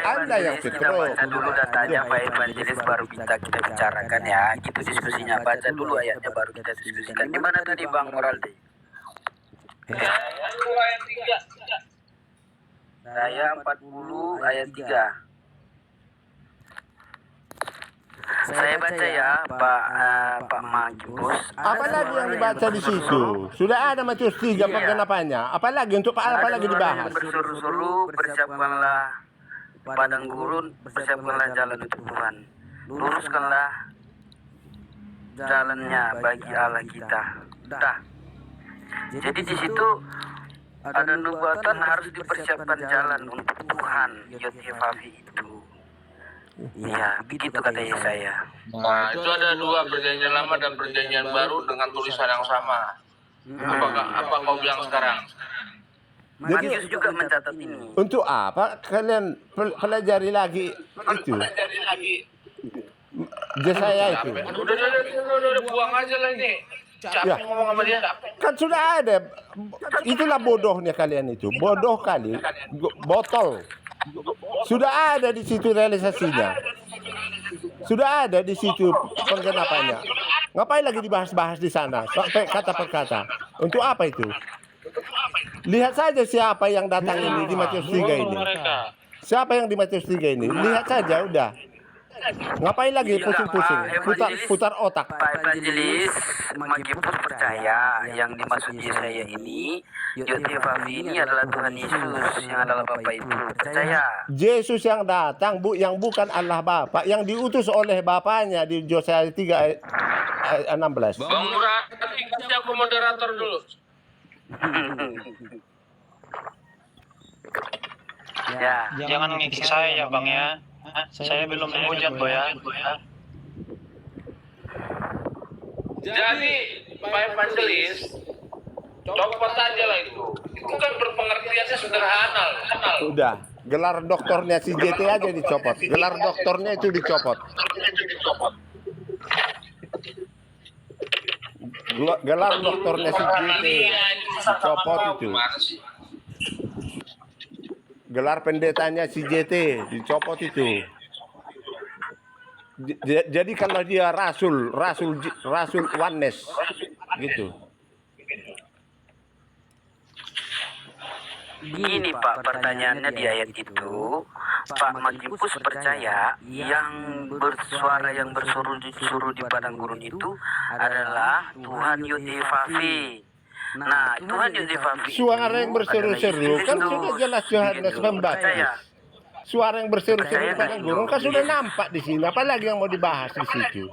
S2: Anda yang
S1: kita
S2: fikro.
S1: baca dulu datanya Pak Evangelis baru kita bicarakan ya. Gitu diskusinya, baca dulu ayatnya baru kita diskusikan. Di mana tadi Bang Moraldi? Saya 40 ayat 3. Saya baca ya Pak Magibus.
S2: Apalagi yang dibaca di situ? Sudah ada Matius 3 penggenapannya. Apalagi untuk apa lagi dibahas?
S1: Bersuruh-suruh, persiapkanlah padang gurun, persiapkanlah jalan untuk Tuhan. Luruskanlah jalannya bagi Allah kita. Dah. Jadi di situ ada nubuatan harus dipersiapkan jalan untuk Tuhan Yotefavi itu. Iya, begitu kata Yesaya.
S4: Nah, itu ada dua, perjanjian lama dan perjanjian baru dengan tulisan yang sama. Apa kau bilang sekarang?
S1: Matius juga mencatat ini.
S2: Untuk apa kalian pelajari lagi itu? Yesaya itu.
S4: Udah buang aja lah ini.
S2: Ya.
S4: Capek ngomong sama dia.
S2: Kan sudah ada. Itulah bodohnya kalian itu. Bodoh kali. Botol. Sudah ada di situ realisasinya. Sudah ada di situ penggenapannya. Ngapain lagi dibahas-bahas di sana sampai kata per kata? Untuk apa itu? Lihat saja siapa yang datang ini di Matius 3 ini. Siapa yang di Matius 3 ini? Lihat saja udah. Ngapain lagi pusing-pusing? Putar otak.
S1: Pak Evangelis Magibus percaya yang dimaksud Yesaya ini, Yotefavi ini adalah Tuhan Yesus yang adalah Bapa itu. Percaya.
S2: Yesus yang datang, yang bukan Allah Bapa, yang diutus oleh Bapaknya di Yesaya 3 ayat 16.
S4: Bang Murad, kasih aku moderator dulu.
S1: Ya.
S6: Jangan ngisi saya ya Bang ya. Saya belum menghujat Boy ya.
S4: Jadi, Pak Evangelis, copot aja lah itu. Itu kan berpengertiannya sederhana.
S2: Udah, gelar doktornya si JT aja dicopot. Gelar doktornya itu dicopot. Gelar doktornya si JT dicopot itu. Gelar pendetanya si JT dicopot itu. Jadi kalau dia rasul oneness gitu.
S1: Gini Pak, pertanyaannya di ayat itu, Pak Magibus percaya yang bersuara yang bersuruh di padang gurun itu adalah Tuhan Yotefavi. Nah, Tuhan Yotefavi
S2: Suara yang berseru-seru kan sudah jelas Yohanes Pembaptis. Suara yang berseru-seru di padang gurun kan sudah nampak di sini. Apalagi yang mau dibahas di situ?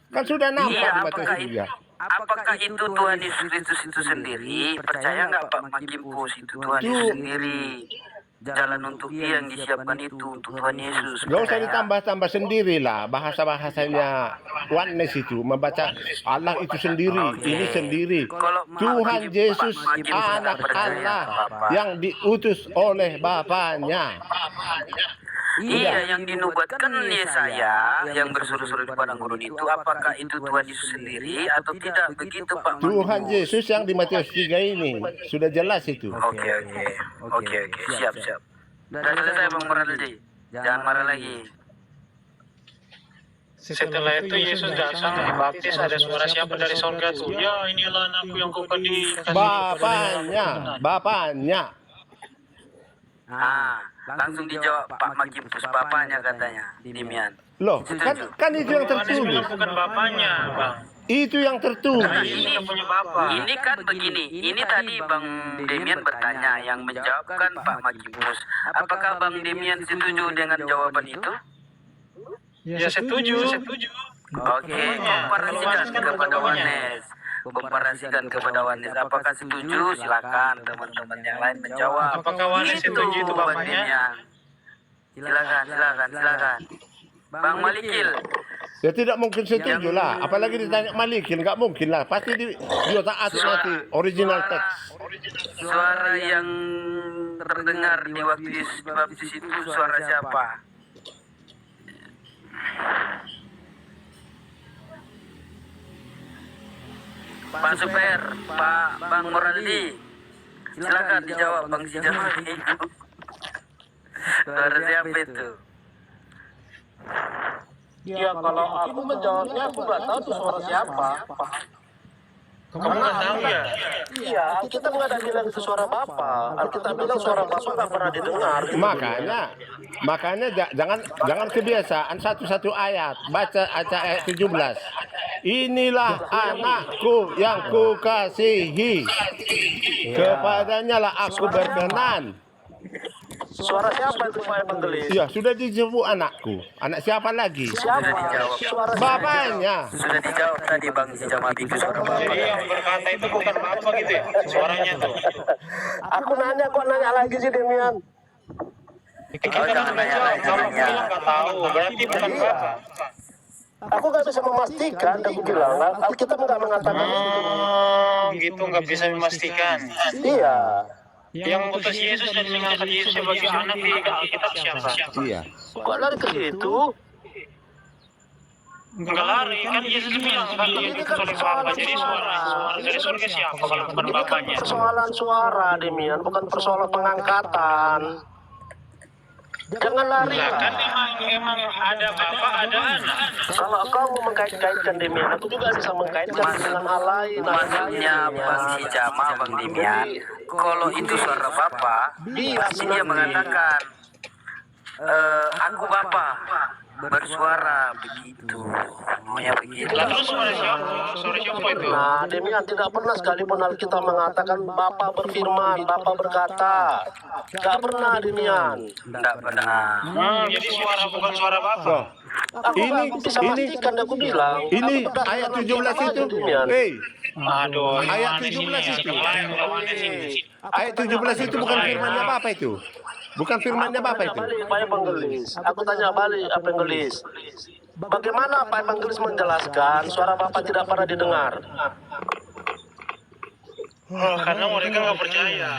S2: Kan sudah nampak di Matius 3.
S1: Apakah itu Tuhan Yesus Kristus itu sendiri? Percaya nggak Pak Magibus itu Tuhan Yesus sendiri? Jalan untuk dia yang disiapkan itu untuk Tuhan Yesus.
S2: Gak usah
S1: Percaya.
S2: ditambah-tambah sendirilah bahasa-bahasanya oneness itu. Membaca Allah itu sendiri, ini sendiri. Tuhan Yesus anak Allah yang diutus oleh Bapaknya.
S1: Iya, yang dinubuatkan Yesaya yang bersuruh-suruh di padang gurun itu, apakah itu Tuhan Yesus sendiri atau tidak? Begitu Pak Magibus.
S2: Tuhan Yesus yang di Matius 3 ini sudah jelas itu.
S1: Oke, siap. Sudah selesai Bang Moraldi. Jangan marah lagi.
S6: Setelah itu Yesus datang dibaptis, ada suara siapa dari surga tuh? Ya inilah anakku yang kau kasih.
S2: Bapaknya.
S1: Ah, Langsung dijawab Pak Magipus, bapaknya katanya, Demian.
S2: Loh, kan itu yang
S6: Yohanes
S2: tertulis.
S6: bilang bukan bapaknya, Bang.
S2: Itu yang tertulis.
S1: Ini,
S6: Dia punya bapak.
S1: ini kan begini, ini tadi Bang Demian bertanya, yang menjawabkan Pak Magipus. Apakah Bang Demian setuju dengan jawaban itu?
S6: Ya setuju.
S1: Oke, komparasikan kepada Wanes. Komparasikan kepada Wanes. Apakah setuju? Silakan teman-teman yang lain menjawab.
S6: Apakah Wanes setuju itu
S1: Bang
S6: bapaknya?
S1: Demian. Silakan. Bang Malikil.
S2: Ya tidak mungkin setuju lah. Apalagi ditanya Malikin, nggak mungkin lah. Pasti dia taat nanti original teks.
S1: Suara yang terdengar di waktu Yesus dibaptis itu suara siapa? Pak Super, Pak Bang Moraldi, silakan dijawab Bang Sijamali. Suara siapa itu?
S5: Ya kalau aku menjawabnya aku nggak tahu tuh suara siapa.
S6: Kamu nggak tahu ya?
S5: Iya, kita nggak ada bilang itu suara Bapak. Alkitab bilang suara Bapak nggak pernah didengar.
S2: Makanya jangan kebiasaan satu ayat. Baca ayat 17. Inilah anakku yang kukasihi. Kepadanya lah aku berkenan.
S5: Suara siapa itu Pak Evangelis?
S2: Iya, sudah disebut anakku. Anak siapa lagi?
S1: Sudah dijawab.
S5: Suara
S2: Bapaknya.
S1: Sudah dijawab tadi Bang Sijamali itu suara Bapak.
S6: Jadi yang berkata itu bukan bapak gitu ya? Suaranya tuh.
S5: Aku nanya kok nanya lagi sih Demian.
S6: Kita kan udah jawab. Kamu bilang nggak tahu. Berarti bukan bapak.
S5: Aku nggak bisa memastikan. Aku bilang Alkitab nggak mengatakan itu.
S6: Oh, gitu nggak bisa memastikan.
S5: Iya.
S6: Yang mengutus Yesus dan mengangkat Yesus sebagai anak di Alkitab siapa?
S2: Iya.
S5: Kok lari ke situ?
S6: Enggak lari, kan Yesus bilang kan dia itu oleh Bapa. Jadi suara dari surga siapa kalau bukan
S5: Ini kan
S6: bapaknya?
S5: persoalan suara Demian, bukan persoalan pengangkatan. Jangan lari.
S6: Nah, kan emang ada bapak, ada anak.
S5: Kalau kamu mengkait-kaitkan Demian, aku juga bisa mengkaitkan dengan hal lain.
S1: Maksudnya Bang Sijama, Bang Demian, kalau itu suara Bapak, pasti dia mengatakan, aku Bapak bersuara begitu, maunya begitu.
S6: Lalu suara siapa? Suara siapa itu?
S5: Nah, Demian tidak pernah sekalipun Alkitab mengatakan Bapa berfirman, Bapa berkata. Tidak pernah Demian.
S1: Tidak pernah.
S6: Jadi suara bukan suara bapak.
S2: Loh,
S5: Aku nggak bisa pastikan, aku bilang.
S2: ini
S5: Aku berdasarkan
S2: ayat
S5: Alkitab
S2: 17 itu.
S5: aja, Demian.
S6: Aduh,
S2: Ayat
S6: Yohanes
S2: 17
S6: ini,
S2: itu.
S6: Yohanes ini.
S2: Ayat 17 itu bukan firmannya Bapak itu. Bukan firmannya Bapak itu.
S5: Balik, Pak Evangelis. Aku tanya balik, Pak Evangelis. Bagaimana Pak Evangelis menjelaskan suara Bapak tidak pernah didengar?
S6: Oh, karena mereka nggak percaya.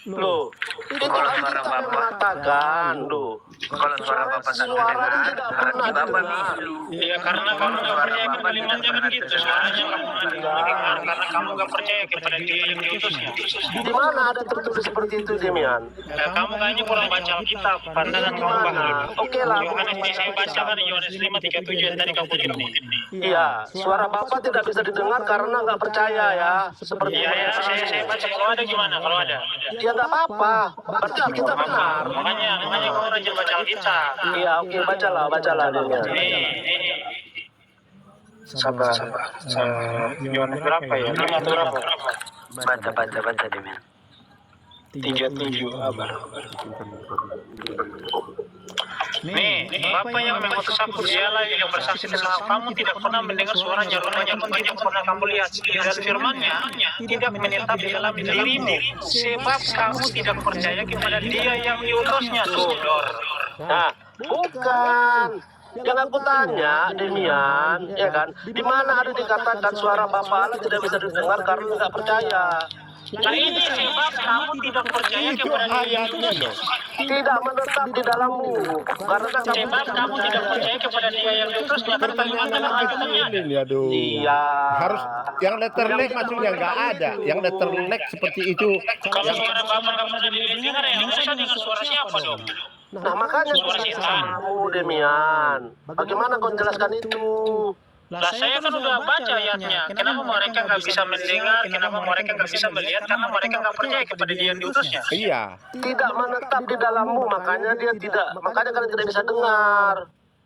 S5: Loh, itu
S1: Kalau suara
S5: Alkitab yang
S1: Bapak,
S5: mengatakan, loh.
S1: kalau suara Bapak tak
S5: Suaranya
S1: terdengar,
S5: tidak
S1: berarti
S5: pernah
S1: Bapak
S5: didengar.
S1: bisu.
S6: Iya, karena kamu nggak percaya ke kalimatnya kan gitu. Suaranya nggak pernah didengar karena kamu nggak percaya kepada dia yang diutusnya.
S5: Di mana ada tertulis seperti itu, Demian?
S6: Nah, kamu kayaknya kurang baca Alkitab. Pandangan kamu bagus.
S5: Oke lah, aku
S6: Yohanes ini saya baca kan Yohanes 5:37 yang tadi kamu kutip nih.
S5: Iya, suara Bapak tidak bisa didengar karena nggak percaya ya. Seperti
S6: Iya, ya, saya baca kalau ada gimana? Kalau ada.
S5: ya nggak apa-apa. Berarti Alkitab benar.
S6: Makanya kamu rajin baca Alkitab.
S5: Iya, oke, bacalah Demian.
S6: Nih. Sabar. Yohanes berapa ya? 5 atau berapa?
S1: Baca Demian.
S6: 37 abah. Nih, Bapak yang mengutus aku dialah yang bersaksi tentang kamu tidak pernah mendengar suaranya, rumahnya pun tidak pernah kamu lihat. Dan firman-Nya tidak menetap di dalam dirimu, sebab kamu tidak percaya kepada Dia yang diutusnya. Sudor.
S5: Nah, bukan. Yang aku tanya, Demian, ya kan? Di mana ada dikatakan suara Bapak Allah tidak bisa didengar karena nggak percaya?
S6: Nah ini sebab kamu tidak percaya kepada Dia yang diutusnya.
S5: Tidak menetap di dalammu karena
S6: Sebab kamu tidak percaya kepada Dia yang diutusnya. Pertanyaan dalam ayatnya ada.
S2: Ini aduh.
S5: Iya.
S2: Harus yang letterlek maksudnya nggak ada. Yang letterlek seperti itu.
S6: Kalau suara Bapak kamu sudah didengar ya, nggak usah dengar suara siapa dong?
S5: Nah, makanya
S6: Suara setan.
S5: kamu, Demian. Bagaimana kau jelaskan itu?
S6: Lah saya kan udah baca ayatnya. Kenapa mereka nggak bisa mendengar? Kenapa mereka nggak bisa melihat? Karena mereka nggak percaya kepada Dia yang diutusnya.
S2: Iya.
S5: Tidak menetap di dalammu, makanya dia tidak, makanya kalian tidak bisa dengar.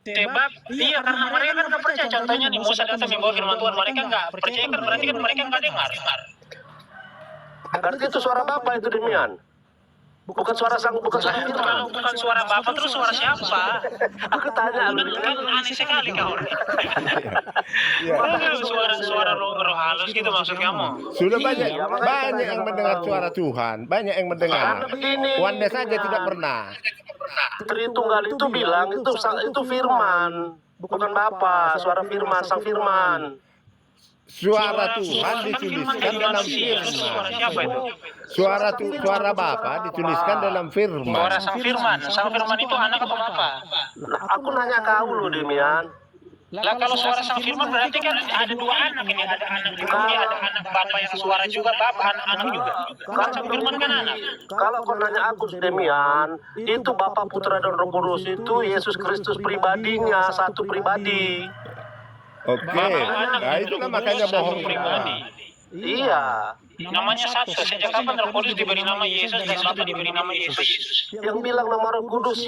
S6: Sebab iya karena mereka kan nggak percaya. Contohnya nih Musa datang membawa firman Tuhan, mereka nggak percaya kan berarti kan mereka nggak dengar.
S5: Berarti itu suara Bapa itu Demian. Bukan suara
S6: Kalau
S5: firman.
S6: bukan suara Bapak terus suara siapa?
S5: Aku tanya lu.
S6: Kan aneh sekali kau.
S2: Iya.
S6: Suara roh halus gitu maksud kamu?
S2: Sudah banyak yang mendengar suara Tuhan, banyak yang mendengar.
S5: Karena begini,
S2: Wanda saja tidak pernah.
S5: Tritunggal itu bilang itu firman, bukan Bapa, suara firman, sang firman.
S2: Suara Tuhan dituliskan dalam
S6: Suara
S2: firman.
S6: siapa itu?
S2: Suara Bapa dituliskan dalam firman.
S6: Suara sang firman. Sang firman itu anak atau Bapa?
S5: Nah, aku nanya kau lu Demian.
S6: Lah kalau suara sang firman berarti kan ada dua anak ini, ada anak di dunia, ada anak Bapa yang suara juga, Bapa anak juga. Kan sang firman kan anak.
S5: Kalau kau nanya aku Demian, itu Bapa, Putra dan Roh Kudus itu Yesus Kristus pribadinya, satu pribadi.
S2: Oke, nah itu kan makanya bohong
S6: pribadi.
S5: Iya.
S6: Namanya satu. Sejak kapan Roh Kudus diberi nama Yesus dan Bapa diberi nama Yesus?
S5: Yang bilang nama Roh Kudus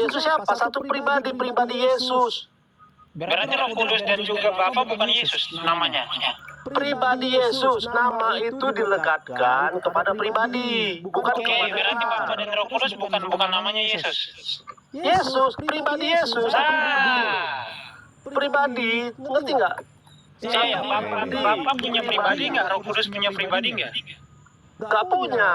S5: Yesus siapa? Satu pribadi Yesus.
S6: Berarti Roh Kudus dan juga Bapa bukan Yesus namanya.
S5: Pribadi Yesus, nama itu dilekatkan kepada pribadi, bukan
S6: Oke, berarti Bapa dan Roh Kudus bukan namanya Yesus.
S5: Yesus, pribadi Yesus. Pribadi, ngerti nggak?
S6: Iya, Bapa punya pribadi nggak? Roh Kudus punya pribadi nggak?
S5: Nggak punya.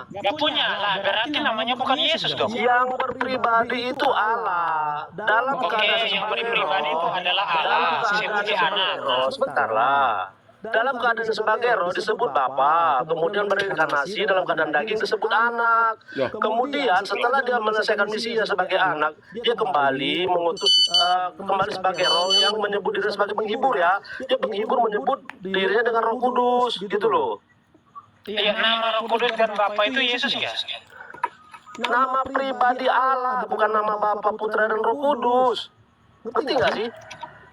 S6: Nggak punya lah, berarti namanya bukan Yesus dong.
S5: Yang berpribadi itu Allah. Dalam
S6: Oke,
S5: keadaan
S6: yang berpribadi itu adalah Allah, sebagai anak.
S5: roh, sebentar lah. Dalam keadaan sebagai roh disebut Bapa, kemudian berinkarnasi dalam keadaan daging disebut anak. Kemudian setelah dia menyelesaikan misinya sebagai anak, dia kembali mengutus kembali sebagai roh yang menyebut dirinya sebagai penghibur ya. Dia penghibur menyebut dirinya dengan Roh Kudus, gitu loh.
S6: Iya, nama Roh Kudus dan Bapa itu Yesus ya?
S5: Nama pribadi Allah, bukan nama Bapa, Putra dan Roh Kudus. Ngerti nggak sih?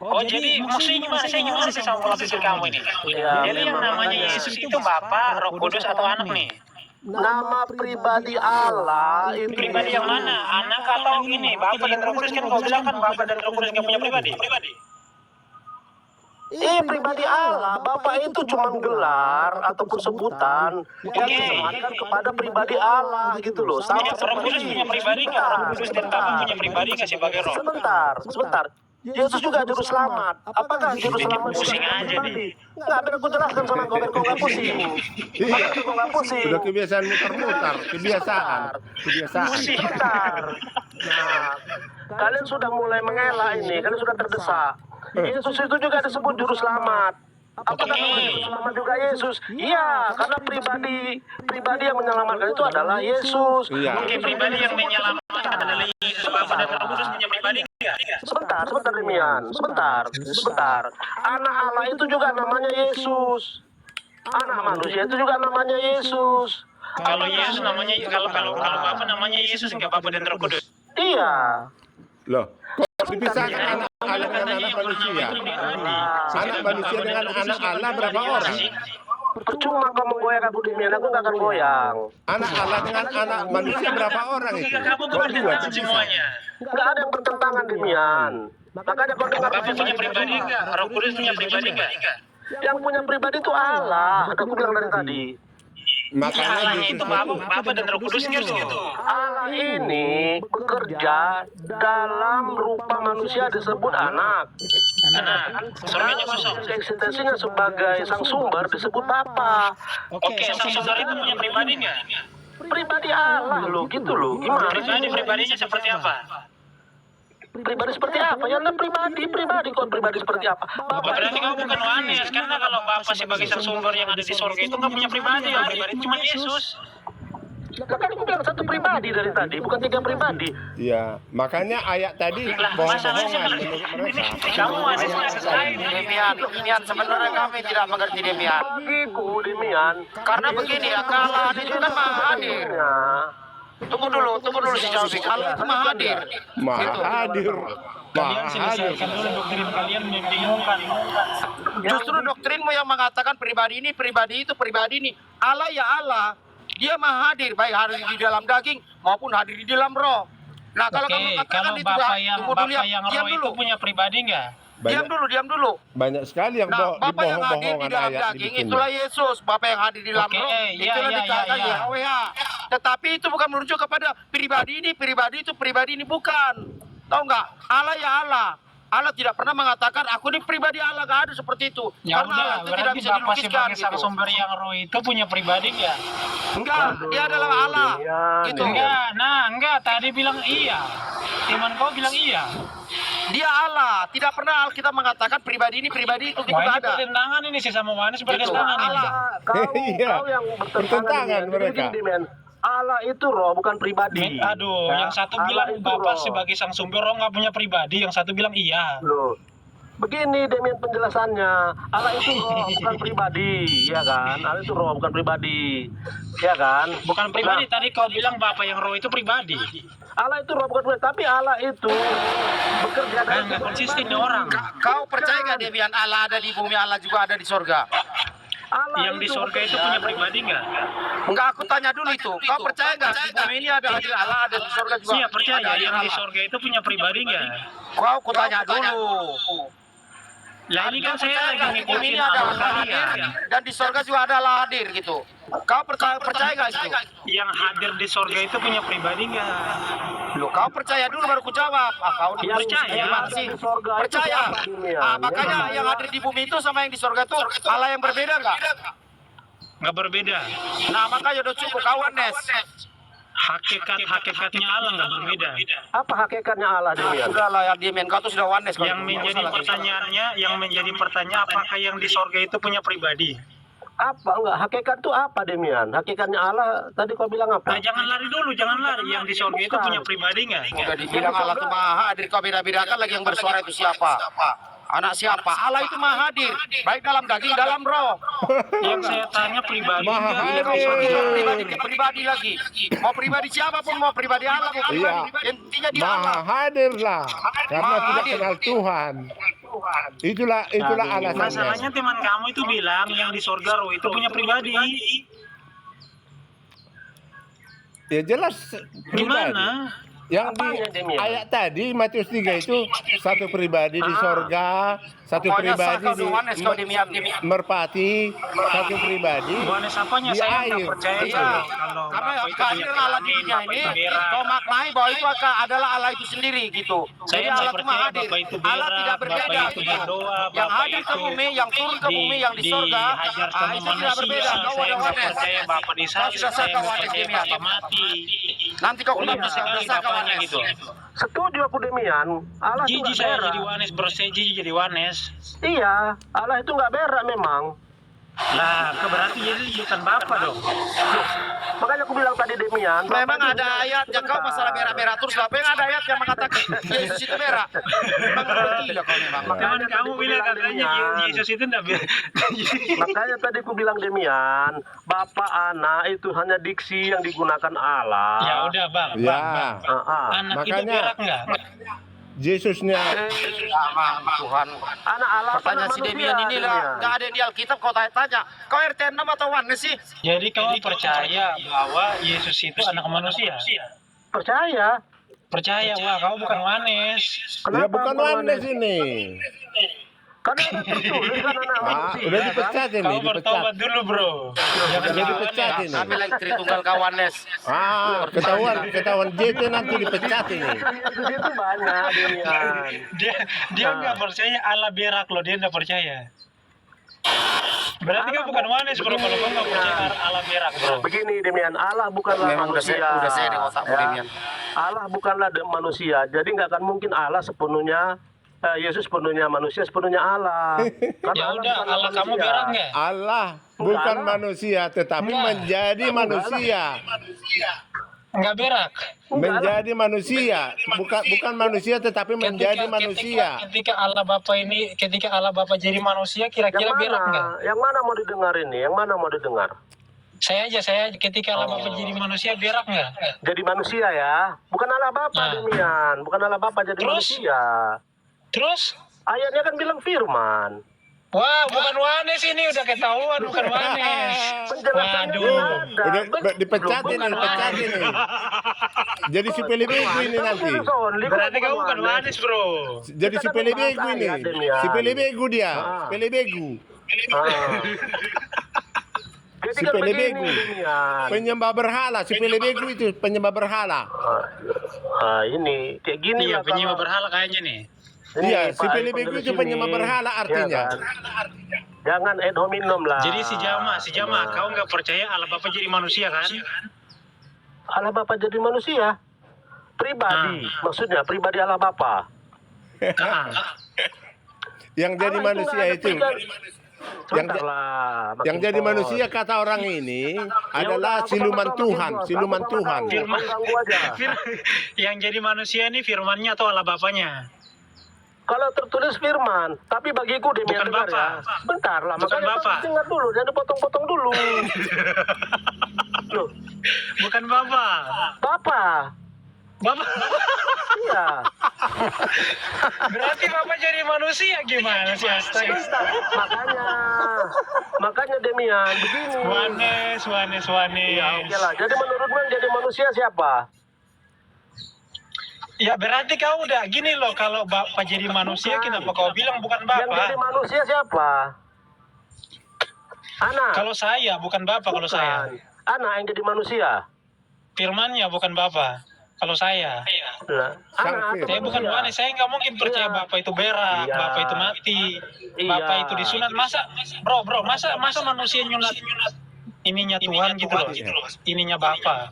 S6: Oh, jadi maksudnya gimana? Saya gimana sih sama pola pikir kamu ini?
S5: Iya,
S6: Jadi yang namanya Yesus itu Bapa, Roh Kudus atau anak nih?
S5: Nama pribadi Allah itu
S6: Pribadi yang mana? Anak atau ini? Bapa dan Roh Kudus kan kau bilang kan Bapa dan Roh Kudus nggak punya pribadi?
S5: pribadi Allah. Bapa itu cuma gelar ataupun sebutan yang disematkan kepada pribadi Allah gitu loh. Sama
S6: Roh Kudus
S5: seperti
S6: punya pribadi nggak? Roh Kudus dan Bapa punya pribadi nggak sebagai roh?
S5: Sebentar. Yesus juga juru selamat. Apakah juru selamat
S6: Pusing aja nih.
S5: Nggak, biar aku jelaskan sama kau, biar kau nggak pusing. Biar kau nggak pusing.
S2: Sudah kebiasaan muter-muter, kebiasaan.
S5: Sebentar. Nah, kalian sudah mulai mengelak ini, kalian sudah terdesak. Yesus itu juga disebut juru selamat. Apakah namanya juru selamat juga Yesus? Iya, karena pribadi yang menyelamatkan itu adalah Yesus.
S2: Iya.
S6: Oke, pribadi yang menyelamatkan adalah Yesus. Bapa dan Roh Kudus punya pribadi nggak?
S5: Sebentar Demian, sebentar. Anak Allah itu juga namanya Yesus. Anak manusia itu juga namanya Yesus.
S6: Kalau Yesus namanya, kalau Bapa namanya Yesus nggak Bapa dan Roh Kudus?
S5: Iya.
S2: Loh, kok dipisahkan anak Allah dengan anak manusia? Anak manusia dengan anak Allah berapa orang?
S5: Percuma kau menggoyang aku Demian, aku nggak akan goyang.
S2: Anak Allah dengan anak manusia berapa orang itu?
S6: Kamu tuh
S2: Kok dua
S6: bertentangan
S2: terpisah?
S6: semuanya.
S5: Nggak ada yang bertentangan Demian. Makanya kau dengar
S6: Bapa punya pribadi nggak? Roh Kudus punya pribadi nggak?
S5: yang punya pribadi itu Allah. Aku bilang dari tadi.
S2: Makanya
S6: Allahnya itu Bapa dan Roh Kudus gitu.
S5: Allah ini bekerja dalam rupa manusia disebut anak.
S6: Anak, surganya kosong.
S5: Eksistensinya sebagai sang sumber disebut Bapa.
S6: Oke, sang sumber itu punya pribadi nggak?
S5: Pribadi Allah loh, gitu loh. Gimana?
S6: Pribadinya seperti apa?
S5: Pribadi seperti apa? Ya anda pribadi kok pribadi seperti apa?
S6: Oh, berarti kamu bukan Yohanes, karena kalau Bapa sebagai sang sumber yang ada di surga itu nggak punya pribadi, yang pribadi cuma Yesus.
S5: Kan aku bilang satu pribadi dari tadi, bukan tiga pribadi.
S2: Iya, makanya ayat tadi bohong-bohongan menurut mereka.
S6: Kamu ada sekali.
S1: Demian sebenarnya kami tidak mengerti Demian.
S5: Bagiku Demian,
S1: Karena begini ya, kalau ada juga kan maha hadir. Tunggu dulu si Taufik. Allah itu maha hadir.
S2: Maha hadir.
S6: Kalian
S2: Maha hadir.
S6: selesaikan dulu doktrin kalian membingungkan.
S1: Justru doktrinmu yang mengatakan pribadi itu pribadi ini. Allah ya Allah. Dia maha hadir, baik hadir di dalam daging maupun hadir di dalam roh. Nah, kalau
S6: Oke,
S1: kamu katakan
S6: kalau
S1: itu
S6: bapak yang
S1: diam
S6: roh itu
S1: dulu.
S6: punya pribadi nggak?
S1: Diam dulu.
S2: Banyak sekali yang
S1: Nah, Bapak yang hadir di
S2: dibohong-bohongan
S1: dalam
S2: ayat
S1: daging
S2: dibikin.
S1: itulah Yesus. Bapak yang hadir di dalam
S6: Oke,
S1: roh
S6: iya,
S1: itulah
S6: iya,
S1: dikatakan
S6: iya.
S1: Yahweh. Tetapi itu bukan merujuk kepada pribadi ini bukan. Tahu nggak? Allah ya Allah. Allah tidak pernah mengatakan aku ini pribadi Allah, nggak ada seperti itu.
S6: Ya
S1: Karena
S6: udah,
S1: Allah itu tidak
S6: berarti
S1: bisa
S6: bapak
S1: dilukiskan
S6: sebagai sang
S1: gitu.
S6: sumber yang roh itu punya pribadi nggak?
S1: Enggak, dia adalah Allah. Gitu.
S6: Enggak. Tadi bilang iya. Iman kau bilang iya.
S1: Dia Allah. Tidak pernah Alkitab mengatakan pribadi itu
S6: Wah, ini
S1: nggak ada.
S6: pertentangan ini sih sama Wanis bertentangan ini.
S1: Allah.
S2: Iya. Bertentangan mereka.
S5: Allah itu roh, bukan pribadi.
S6: Aduh,
S5: Ya,
S6: yang satu
S5: Allah
S6: bilang
S5: itu
S6: bapak
S5: roh.
S6: sebagai sang sumber roh nggak punya pribadi, yang satu bilang iya.
S5: Loh. Begini Demian penjelasannya, Allah itu roh bukan pribadi, ya kan? Allah itu roh bukan pribadi, ya kan?
S6: Bukan pribadi, tadi kau bilang bapak yang roh itu pribadi.
S5: Allah itu roh bukan pribadi, tapi Allah itu bekerja
S6: Kan
S5: dalam
S6: nggak konsisten nih orang.
S1: Kau percaya nggak Devian Allah ada di bumi, Allah juga ada di sorga?
S5: Allah
S6: Yang di surga itu punya pribadi nggak?
S1: Enggak, aku tanya dulu itu. Kau percaya nggak di bumi ini ada hadir Allah, ada di sorga juga?
S6: Iya percaya,
S1: Ada hadir
S6: yang di
S1: Allah.
S6: surga itu punya pribadi nggak?
S1: Kau tanya dulu.
S6: Lah ini kan saya lagi
S1: Di bumi
S6: ngikutin
S1: ini ada
S6: apa
S1: Allah hadir dan di sorga juga ada Allah hadir gitu. Kau percaya nggak itu?
S6: Yang hadir di surga itu punya pribadi nggak?
S1: Loh, kau percaya dulu baru ku jawab. Kau
S6: Percaya.
S1: gimana sih? Percaya. Makanya yang hadir di bumi itu sama yang di sorga itu Allah yang berbeda nggak?
S6: Nggak berbeda.
S1: Nah, makanya udah cukup kawan Nes.
S6: Hakikatnya Allah nggak berbeda.
S5: Apa hakikatnya Allah Demian?
S1: Sudah lah ya Demian, kau tuh sudah wanes.
S6: Yang menjadi pertanyaan apakah yang di surga itu punya pribadi?
S5: Apa enggak? Hakikat itu apa Demian? Hakikatnya Allah tadi kau bilang apa?
S6: Nah, jangan lari dulu, jangan lari. Yang di surga itu punya pribadi nggak?
S1: Udah dibilang Allah itu maha hadir, kau beda-bedakan lagi yang bersuara itu siapa? Anak siapa? Allah itu maha hadir, baik dalam daging, dalam roh.
S6: Yang saya tanya pribadi
S2: Maha
S6: nggak?
S2: hadir.
S1: Pribadi ke pribadi lagi. Mau pribadi siapapun, mau pribadi Allah, mau pribadi. Intinya dia
S2: Maha
S1: Allah.
S2: hadir lah. Karena
S1: Maha
S2: tidak
S1: hadir.
S2: kenal Tuhan. Itulah alasannya.
S6: Masalahnya teman kamu itu bilang yang di surga roh itu punya pribadi.
S2: Ya jelas pribadi.
S6: Gimana?
S2: Yang di
S5: Apanya, Demian?
S2: ayat tadi Matius 3 itu satu pribadi di sorga, satu
S1: Pokoknya sah
S2: pribadi
S1: kau
S2: di
S1: Yohanes, kau Demian.
S2: merpati, satu pribadi
S6: Yohanes apanya?
S2: di
S6: Saya
S2: air.
S6: nggak percaya
S1: Iya,
S6: itu. Kalau
S1: karena
S6: Bapak itu punya
S1: kehadiran Allah di
S6: pribadi,
S1: dunia
S6: Bapak
S1: ini,
S6: itu berak.
S1: kau maknai bahwa itu adalah Allah itu sendiri gitu.
S6: Saya
S1: Jadi
S6: nggak
S1: Allah itu maha
S6: percaya
S1: hadir.
S6: Bapak itu
S1: Allah
S6: berak,
S1: tidak berbeda
S6: Bapak itu
S1: gitu.
S6: berdoa,
S1: Yang
S6: Bapak
S1: hadir ke
S6: itu
S1: bumi, yang turun ke bumi, yang di sorga,
S6: dihajar sama
S1: itu tidak
S6: manusia.
S1: berbeda. Kau
S6: Saya
S1: ada
S6: nggak
S1: Yohanes.
S6: percaya Bapak disalib,
S1: sudah
S6: saya
S1: sah,
S6: nggak
S1: Yohanes
S6: percaya
S1: Demian.
S6: Bapak mati.
S1: Nanti kau
S6: Lama
S1: kembali
S6: sekali
S1: sah
S6: bapaknya
S1: Yohanes.
S6: gitu.
S5: Setuju aku Demian. Allah itu
S6: Jijik
S5: enggak
S6: saya
S5: berak.
S6: jadi Wanes, berseji jadi Wanes.
S5: Iya, Allah itu enggak berak memang.
S6: Lah, berarti jadi bukan Bapak dong.
S5: Makanya aku bilang tadi Demian.
S1: Memang ada ayat yang kau masalah berak-berak terus apa yang ada ayat yang mengatakan Yesus itu berak. Memang gila kau memang.
S6: Teman kamu bilang katanya Yesus itu enggak berak.
S5: Makanya tadi aku bilang Demian, Bapak anak itu hanya diksi yang digunakan Allah.
S6: Ya udah Bang,
S2: Ya,
S6: Bang. Anak itu
S2: Makanya-
S6: berak enggak?
S2: Yesusnya
S1: Tuhan.
S5: Anak Allah
S1: Pertanyaan si Demian ini lah, nggak ada di Alkitab kau tanya. Kau RT 6 atau Wanes sih?
S6: Jadi kau percaya bahwa Yesus itu anak manusia?
S5: Percaya.
S6: Percaya, wah kau bukan Wanes.
S2: ya bukan Yohanes ini.
S5: Karena ada tertulis kan anak manusia.
S2: Udah dipecat ini,
S6: Kau
S2: dipecat.
S6: bertobat dulu bro. Jangan
S2: Udah dipecat ini.
S1: Kami lagi Tritunggal kawanes.
S2: Ketahuan JT nanti dipecat ini.
S5: Yesus itu banyak Demian.
S6: Dia nggak percaya Allah berak loh, dia nggak percaya. Berarti kau bukan Wanes bro, kalau kau nggak percaya Allah berak bro.
S5: Begini Demian, Allah bukanlah
S1: Memang
S5: manusia.
S1: udah saya di otakmu Demian.
S5: Allah bukanlah manusia, jadi nggak akan mungkin Allah sepenuhnya Yesus sepenuhnya manusia, sepenuhnya Allah. Karena
S6: Ya udah,
S5: bukanlah
S6: Allah kamu
S5: manusia.
S6: berak nggak?
S2: Allah bukan manusia tetapi menjadi manusia.
S6: Nggak berak.
S2: Menjadi manusia, bukan manusia tetapi menjadi manusia.
S6: Ketika Allah Bapa ini, ketika Allah Bapa jadi manusia,
S5: Yang
S6: kira-kira berak nggak?
S5: mana? Yang mana mau didengar ini? Yang mana mau didengar?
S6: Saya ketika Allah Bapa jadi manusia berak nggak?
S5: Jadi manusia ya, bukan Allah Bapa
S6: Nah.
S5: demian, bukan Allah Bapa jadi
S6: Terus?
S5: manusia.
S6: Terus?
S5: Ayatnya kan bilang firman.
S6: Wah, bukan Wanes ini udah ketahuan, bukan Wanes.
S5: Penjelasannya
S6: Waduh.
S5: ada.
S2: Udah dipecatin nih, dipecatin nih. Jadi si Pelebegu ini nanti.
S6: Berarti kamu bukan Wanes, bro.
S2: Jadi si Pelebegu ini. Si Pelebegu dia. Pelebegu.
S5: Jadi
S2: Si
S5: kan
S2: Pelebegu.
S5: begini, demian.
S2: Penyembah berhala. Si Pelebegu itu penyembah berhala.
S5: Ini kayak gini
S6: Iya,
S5: lah
S6: penyembah
S5: kalau-
S6: berhala kayaknya nih.
S5: Ini,
S2: Iya, si
S5: Pak,
S2: Pelebegu
S5: pada
S2: itu
S5: sini.
S2: penyembah berhala artinya.
S5: Iya kan? Jangan ad hominem lah.
S6: Jadi si Jama, kau nggak percaya Allah Bapa jadi manusia kan?
S5: Allah Bapa jadi manusia pribadi, maksudnya pribadi Allah Bapa.
S2: Yang jadi
S5: Allah
S2: manusia
S5: nggak ada
S2: itu.
S5: Sebentar lah,
S2: Yang
S5: makin
S2: jadi
S5: pos.
S2: manusia kata orang ini
S5: Ya
S2: adalah
S5: udah, aku
S2: siluman
S5: sama-sama
S2: Tuhan,
S5: makin pos.
S2: siluman
S5: Aku
S2: Tuhan.
S5: sama-sama tahu, ganggu aja.
S6: Yang jadi manusia ini firmannya atau Allah Bapanya?
S5: Kalau tertulis firman, tapi bagiku demikian
S6: Bukan
S5: dengar
S6: Bapa.
S5: ya. Bentar lah,
S6: Bukan
S5: makanya
S6: Bapa.
S5: kau dengar dulu, jangan dipotong-potong dulu. Loh,
S6: Bukan Bapa.
S5: Bapa.
S6: Bapak,
S5: Iya.
S6: berarti Bapak jadi manusia gimana sih? Astaga.
S5: Bentar, makanya demikian begini.
S6: Wanes.
S5: Ya oke lah. Jadi menurutmu yang jadi manusia siapa?
S6: Ya berarti kau udah gini loh, kalau Bapak jadi manusia kenapa kau bilang bukan
S5: Yang jadi
S6: Bapak?
S5: manusia siapa? Anak.
S6: Kalau saya bukan Bapak, kalau saya.
S5: Anak yang jadi manusia.
S6: Firmannya bukan Bapak. Kalau saya.
S5: Lah, anak atau
S6: Saya bukan
S5: manusia?
S6: Wanes, saya nggak mungkin percaya
S5: Iya.
S6: Bapak itu berak,
S5: Iya.
S6: Bapak itu mati,
S5: Iya.
S6: Bapak itu disunat. Masa, bro, masa manusia nyunat ininya Tuhan gitu loh, ininya Bapak.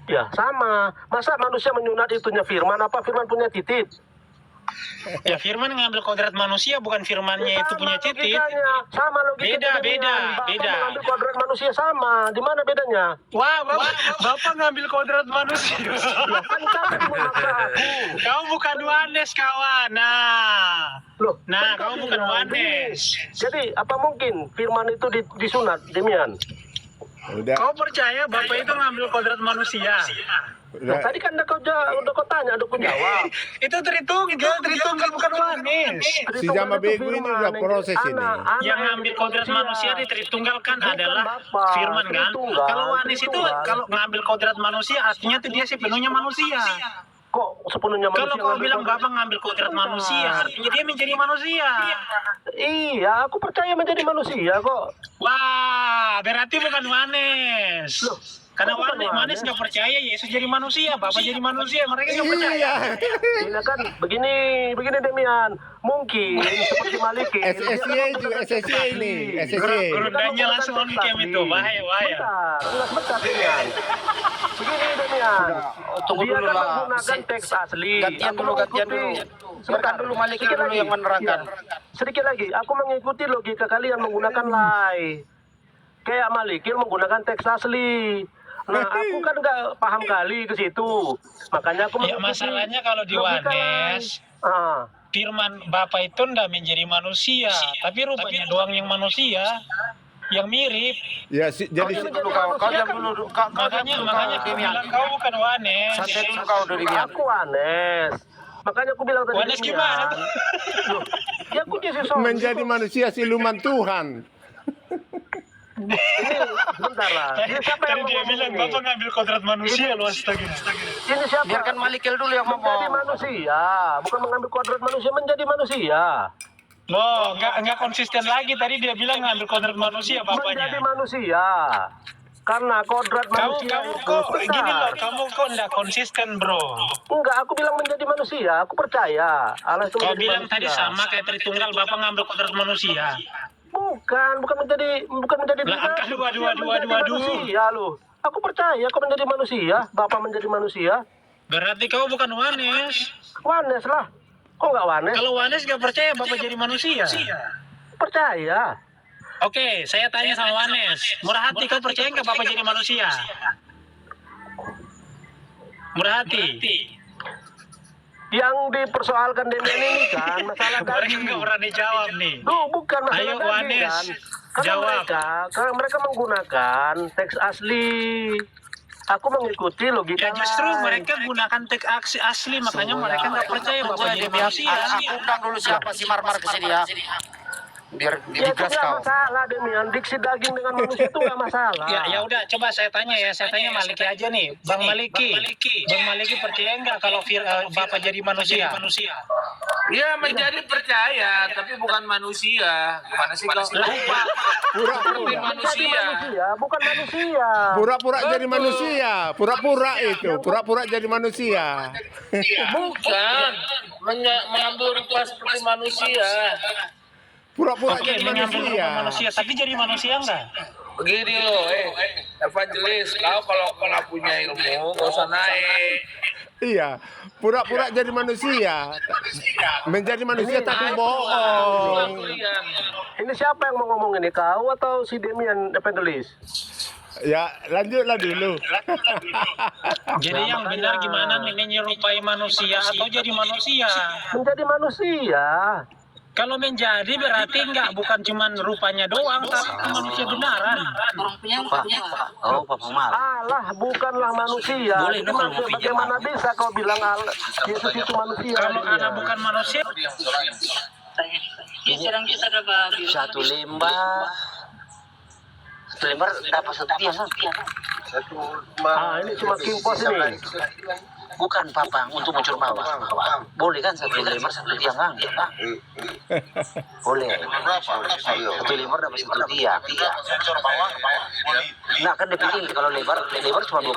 S5: Ya sama. Masa manusia menyunat itunya firman? Apa firman punya titik?
S6: Ya firman ngambil kodrat manusia, bukan firmannya itu punya titik.
S5: Sama logikanya.
S6: Beda.
S5: Bapak mengambil kodrat manusia sama. Di mana bedanya?
S6: Wah, Bapak ngambil kodrat manusia.
S5: Ya kan kamu memaksa aku.
S6: Kau bukan Wanes, kawan.
S5: Loh,
S6: Nah,
S5: kan
S6: kau
S5: kau
S6: bukan
S5: bilang
S6: Wanes.
S5: begini. Jadi apa mungkin firman itu disunat demian?
S2: Udah.
S6: Kau percaya Bapak itu ngambil kodrat manusia?
S5: Nah, tadi kan udah kau tanya, udah kau jawab.
S6: Itu Tritunggal bukan Wanes.
S2: Si Jama Begu ini udah proses ini.
S6: Yang ngambil kodrat manusia di Tritunggal kan
S5: Bukan
S6: adalah
S5: Bapak,
S6: firman kan.
S5: Tritunggal,
S6: Kalau Wanes itu
S5: Tritunggal.
S6: kalau ngambil kodrat manusia artinya tuh dia sepenuhnya manusia.
S5: Kok sepenuhnya manusia?
S6: Kalau kau
S5: ngambil
S6: bilang
S5: kodrat?
S6: Bapak ngambil kodrat manusia, artinya dia menjadi manusia.
S5: Iya, aku percaya menjadi manusia kok.
S6: Wah, berarti bukan Wanes.
S5: Loh,
S6: Karena
S5: kok bukan
S6: Wanes nggak percaya Yesus jadi manusia, Bapak jadi manusia, mereka nggak percaya.
S2: Iya.
S5: Ini kan begini demian. Mungkin seperti Malikin.
S2: SSY itu, SSY ini, SSY.
S6: Gerundanya langsung on cam itu, bahaya.
S5: Sebentar demian. Begini demian.
S1: Tunggu
S5: Dia
S1: dulu
S5: kan
S1: lah.
S5: menggunakan teks asli.
S1: Gantian
S5: Aku
S1: dulu.
S5: mengikuti-
S1: Sebentar dulu, Malikin
S5: sedikit
S1: dulu
S5: lagi.
S1: yang menerangkan.
S5: Iya. Sedikit lagi, aku mengikuti logika kalian menggunakan lay. Kayak Malikin menggunakan teks asli. Nah, aku kan nggak paham kali ke situ. Makanya aku
S6: Ya masalahnya kalau di
S5: logika
S6: Wanes,
S5: lay.
S6: firman Bapak itu ndak menjadi manusia, tapi rupanya doang yang manusia, yang mirip.
S2: Ya, jadi
S1: Kau jam dulu.
S6: Makanya aku bilang kau bukan Wanes.
S1: Santai dulu kau dari Mian.
S5: Aku Wanes. Makanya aku bilang tadi.
S6: Wanes
S5: demian.
S6: gimana tuh?
S5: Loh, ya aku Yesus.
S2: menjadi manusia siluman Tuhan.
S5: Bentar lah. Ini siapa
S6: Tadi
S5: yang
S6: dia
S5: ngomong
S6: bilang
S5: ini?
S6: Bapak ngambil kodrat manusia loh, astaga.
S5: Ini siapa?
S1: Biarkan Malikil dulu yang
S5: Menjadi
S1: ngomong.
S5: manusia, bukan mengambil kodrat manusia, menjadi manusia.
S6: Loh, nggak konsisten lagi. Tadi dia bilang ngambil kodrat manusia
S5: Menjadi
S6: bapaknya.
S5: manusia. Karena kodrat
S6: Kamu
S5: manusia
S6: kok
S5: Bentar.
S6: gini loh, kamu kok nggak konsisten bro.
S5: Enggak, aku bilang menjadi manusia, aku percaya. Allah itu
S6: Kau
S5: menjadi
S6: bilang
S5: manusia.
S6: tadi sama kayak Tritunggal, Bapak ngambil kodrat manusia.
S5: Bukan menjadi
S6: Lah, angka dua.
S5: manusia loh. Aku percaya kau menjadi manusia, Bapak menjadi manusia.
S6: Berarti kau bukan Wanes.
S5: Wanes lah. Kok enggak Wanes?
S6: Kalau Wanes nggak percaya Bapak jadi manusia.
S5: Percaya.
S6: Oke, saya tanya sama Wanes. Murah hati, kau percaya nggak Bapak jadi manusia? Murah hati.
S5: Yang dipersoalkan Demian ini kan masalah
S6: Mereka
S5: gaji.
S6: nggak pernah dijawab nih.
S5: Duh, bukan masalah
S6: Ayo,
S5: gaji
S6: Wanes.
S5: kan.
S6: Jawab.
S5: Karena mereka menggunakan teks asli. Aku mengikuti logika
S6: Ya justru
S5: lain.
S6: mereka gunakan teks asli, makanya mereka nggak percaya Bapak jadi manusia.
S1: Aku undang dulu siapa si Marmar ke sini ya. Biar
S5: Ya itu
S1: digas
S5: nggak
S1: kau.
S5: masalah, Demian. Diksi daging dengan manusia itu nggak masalah.
S6: Ya udah, coba saya tanya Maliki aja nih, Bang Maliki. Bang Maliki percaya nggak kalau Bapak jadi manusia?
S4: Ya menjadi percaya, tapi bukan manusia. Gimana sih kau? Lupa. Seperti
S5: Jadi
S4: manusia.
S5: manusia, bukan manusia.
S2: Pura-pura jadi
S4: Betul.
S2: manusia. Pura-pura itu. Pura-pura jadi manusia.
S4: Bukan. Mengambil rupa seperti manusia.
S2: Pura-pura
S6: Oke,
S2: jadi
S6: mengambil
S2: manusia.
S6: rupa manusia, tapi jadi manusia nggak?
S4: Begini loh, evangelis, kau kalau nggak punya ilmu, nggak usah naik.
S2: Iya, pura-pura jadi manusia. Menjadi manusia tapi bohong.
S4: Kalian.
S5: Ini siapa yang mau ngomong ini? Kau atau si Demian evangelis?
S2: Ya, lanjutlah dulu.
S6: Jadi yang benar gimana nih, menyerupai manusia atau jadi manusia?
S5: Menjadi manusia.
S6: Kalau menjadi berarti bukan cuma rupanya doang, tapi manusia benaran.
S3: Oh, Papa Mal.
S5: Allah bukanlah manusia.
S3: Boleh dong kalau mau pinjam.
S5: Bagaimana bisa kau bilang Yesus itu manusia?
S6: Kalau anak bukan manusia,
S3: Satu lembar dapat satu tiang.
S5: Ini cuma kimpos ini.
S3: Bukan Papa, untuk muncul bawah. Boleh kan satu lembar satu tiang kan? Boleh. Satu lembar dapat satu tiang. Nah kan dipilih kalau lebar cuma 20.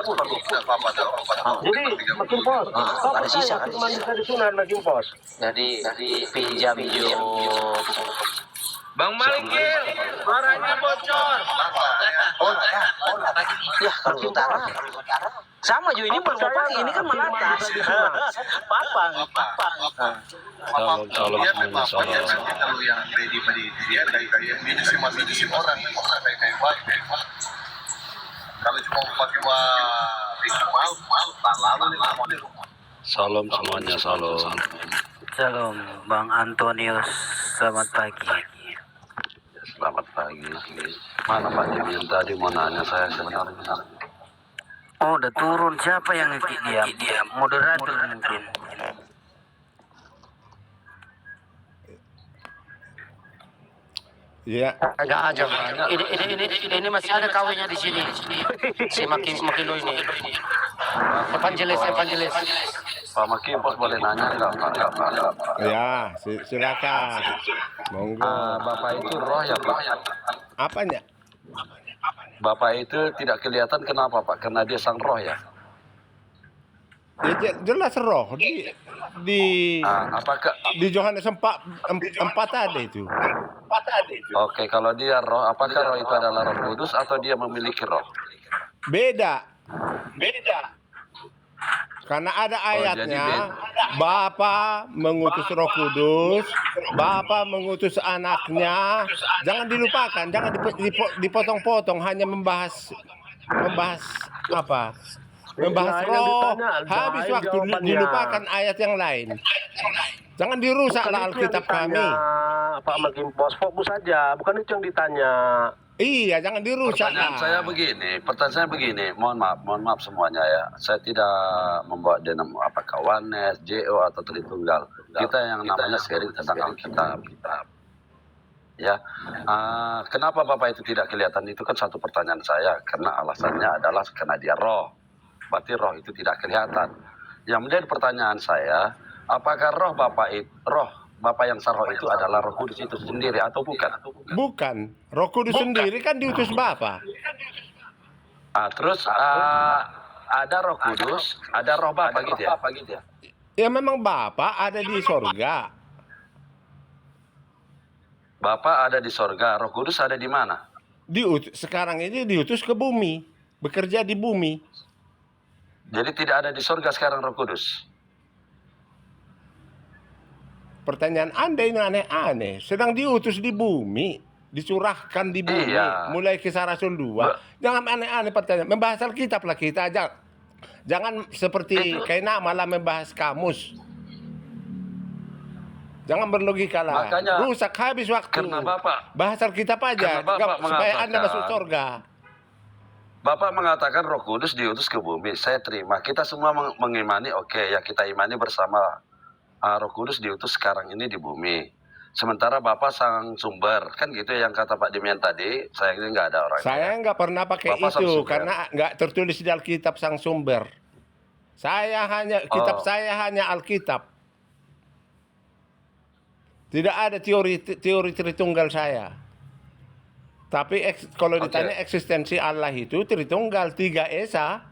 S5: Jadi makin pos. Kau
S3: Ada sisa kan?
S5: cuma bisa disunat makin pos.
S3: Jadi pinjam
S4: Bang Malikil, suaranya bocor.
S3: ya kalau utara sama Jo, ini Papang, ini kan melatas. Papang.
S7: Kalau yang ready pada dia kayak minus orang kayak baik. Kalau cuma pakai mau lalu
S8: Salam semuanya, salam.
S1: Salam Bang Antonius, selamat pagi.
S8: Selamat pagi. Mana Pak Jim tadi mau nanya saya sebenarnya.
S1: Oh, udah turun. Siapa yang ngekik dia? Moderator mungkin.
S2: Iya.
S1: Enggak aja. Ini masih ada kawinnya di sini. Si Makilo ini. Evangelis.
S8: Pak Maki, Bos boleh nanya nggak Pak?
S2: Ya, silakan. Monggo.
S8: Bapak itu roh ya Pak?
S2: Apanya?
S8: Bapak itu tidak kelihatan kenapa Pak? Karena dia sang roh ya?
S2: Ya, jelas roh di
S8: Apakah?
S2: di Yohanes 4 ada itu.
S8: Oke, kalau dia roh, apakah roh itu adalah Roh Kudus atau dia memiliki roh?
S2: Beda. Karena ada ayatnya, Bapa mengutus Roh Kudus, Bapa mengutus anaknya. Jangan dilupakan, jangan dipotong-potong hanya membahas apa? Membahas
S5: Yang
S2: roh,
S5: ditanya,
S2: habis
S5: lain
S2: waktu
S5: jawabannya.
S2: dilupakan ayat yang lain. Jangan dirusaklah Alkitab kami.
S5: Pak Makin pos, fokus saja. Bukan itu yang ditanya.
S2: Iya, jangan dirusak.
S8: Pertanyaan saya begini, mohon maaf semuanya ya. Saya tidak membawa apakah Wanes, JO atau Tritunggal. Kita yang namanya sharing tentang Alkitab. Ya, kenapa Bapak itu tidak kelihatan? Itu kan satu pertanyaan saya. Karena alasannya adalah karena dia roh. Berarti roh itu tidak kelihatan. Yang menjadi pertanyaan saya, apakah roh Bapak yang saroh itu adalah Roh Kudus itu sendiri atau bukan?
S2: Bukan. Roh Kudus sendiri kan diutus Bapa.
S8: Terus ada Roh Kudus, ada Roh Bapa gitu ya?
S2: Ya memang Bapa ada di sorga.
S8: Bapa ada di sorga, Roh Kudus ada di mana?
S2: Sekarang ini diutus ke bumi, bekerja di bumi.
S8: Jadi tidak ada di sorga sekarang Roh Kudus.
S2: Pertanyaan Anda ini aneh-aneh. Sedang diutus di bumi, dicurahkan di bumi,
S8: Iya.
S2: mulai kisah Rasul 2. Jangan aneh-aneh pertanyaan. Membahas Alkitab lah kita aja. Jangan seperti kayak malah membahas kamus. Jangan berlogika lah.
S8: Makanya,
S2: Rusak habis waktu.
S8: karena Bapak
S2: Bahas Alkitab aja.
S8: Karena Bapak
S2: Supaya Anda
S8: mengatakan-
S2: masuk surga.
S8: Bapak mengatakan Roh Kudus diutus ke bumi. Saya terima. Kita semua mengimani, oke, ya kita imani bersama Roh Kudus diutus sekarang ini di bumi. Sementara Bapak sang sumber, kan gitu yang kata Pak Demian tadi, sayangnya nggak ada orang.
S2: Saya nggak pernah pakai
S8: Bapak sang
S2: itu
S8: sumber.
S2: karena nggak tertulis di Alkitab sang sumber. Kitab
S8: Oh.
S2: saya hanya Alkitab. Tidak ada teori Tritunggal saya. Tapi kalau
S8: Oke.
S2: ditanya eksistensi Allah itu Tritunggal, 3 Esa.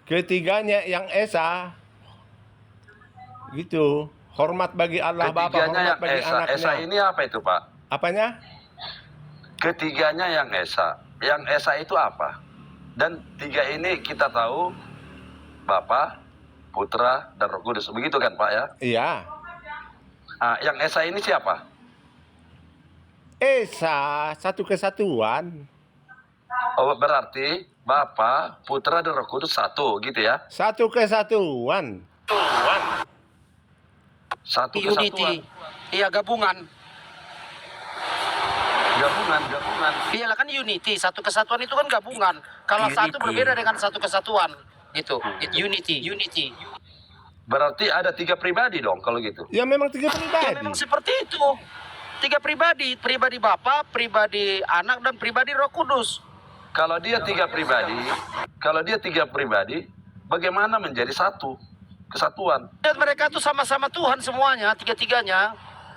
S2: Ketiganya yang Esa. Gitu. Hormat bagi Allah Bapa,
S8: Ketiganya
S2: hormat
S8: yang
S2: bagi
S8: Esa.
S2: anaknya.
S8: Esa ini apa itu, Pak?
S2: Apanya?
S8: Ketiganya yang Esa. Yang Esa itu apa? Dan 3 ini kita tahu Bapa, Putra, dan Roh Kudus. Begitu kan, Pak ya?
S2: Iya.
S8: Yang Esa ini siapa?
S2: Esa, satu kesatuan.
S8: Oh, berarti Bapa, Putra, dan Roh Kudus satu, gitu ya?
S2: Satu kesatuan.
S8: Satu
S1: Unity.
S8: kesatuan.
S1: Iya, gabungan.
S8: Gabungan.
S1: Iya lah kan unity. Satu kesatuan itu kan gabungan. Kalau satu berbeda dengan satu kesatuan. Gitu. Unity.
S8: Berarti ada 3 pribadi dong kalau gitu.
S2: Ya memang 3
S1: Ya
S2: pribadi.
S1: memang seperti itu. 3 pribadi. Pribadi Bapa, pribadi Anak, dan pribadi Roh Kudus.
S8: Kalau dia 3 pribadi, bagaimana menjadi satu kesatuan?
S1: Dan mereka itu sama-sama Tuhan semuanya, tiga-tiganya.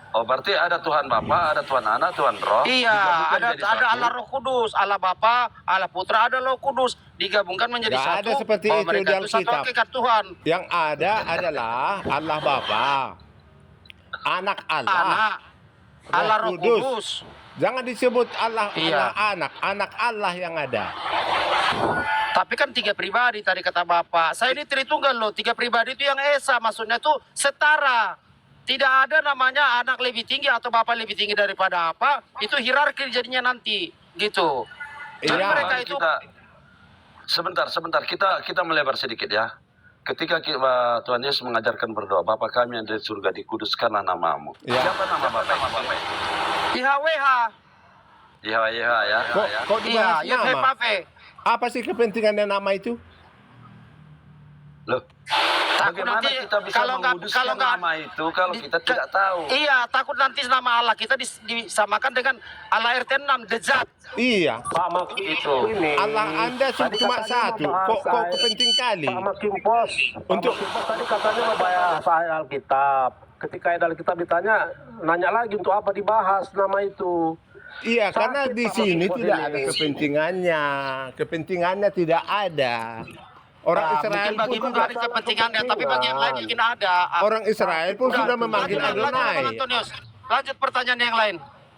S8: Oh, berarti ada Tuhan Bapa, ada Tuhan Anak, Tuhan Roh.
S1: Iya,
S8: digabungkan
S1: ada
S8: jadi satu.
S1: Allah Roh Kudus, Allah Bapa, Allah Putra, ada Roh Kudus, digabungkan menjadi
S2: Nggak
S1: satu.
S2: ada seperti
S1: bahwa
S2: itu
S1: mereka
S2: di
S1: itu satu
S2: Alkitab.
S1: hakikat Tuhan.
S2: Yang ada adalah Allah Bapa, Anak Allah,
S1: Anak, Allah Roh Kudus.
S2: Jangan disebut Allah,
S1: Iya.
S2: anak Allah yang ada.
S1: Tapi kan 3 pribadi tadi kata Bapak. Saya ini Tritunggal loh, 3 pribadi itu yang Esa, maksudnya itu setara. Tidak ada namanya anak lebih tinggi atau bapak lebih tinggi daripada apa. Itu hierarki jadinya nanti, gitu. Jadi
S2: Iya.
S1: mereka
S8: Mari
S1: itu
S8: sebentar kita melebar sedikit ya. Ketika Tuhan Yesus mengajarkan berdoa, Bapa kami yang di surga, dikuduskanlah namamu.
S2: Iya.
S8: Siapa nama Bapak?
S1: IHWH.
S8: Ya ya.
S2: Kok
S1: Iya,
S2: dibahas nama?
S1: YHWH.
S2: Apa sih kepentingannya nama itu?
S8: Loh,
S1: Takut
S8: bagaimana
S1: nanti
S8: kita bisa
S1: kalau
S8: menguduskan
S1: nggak
S8: nama itu kalau kita tidak tahu?
S1: Iya, takut nanti nama Allah kita disamakan dengan Allah RT6, The Zat.
S2: Iya.
S5: Pak Makim itu ini.
S2: Allah Anda cuma satu. Kok kepenting kali?
S5: Pak Makim Pos.
S2: Untuk-
S5: Pak Makim Pos tadi katanya mau bahas Alkitab. Ketika ayat Alkitab ditanya, nanya lagi untuk apa dibahas nama itu.
S2: Iya, karena
S5: Sakit,
S2: di
S5: Pak
S2: sini
S5: Makim
S2: tidak
S5: ini.
S2: ada kepentingannya. Kepentingannya tidak ada. Orang
S1: Nah,
S2: Israel
S1: mungkin
S2: pun
S1: bagimu
S2: juga,
S1: ada kepentingannya, tapi bagi yang lain mungkin ada.
S2: orang Israel pun
S1: Udah,
S2: sudah memanggil
S1: lanjut, Bang
S2: Adonai.
S1: Antonius. Lanjut pertanyaan yang lain.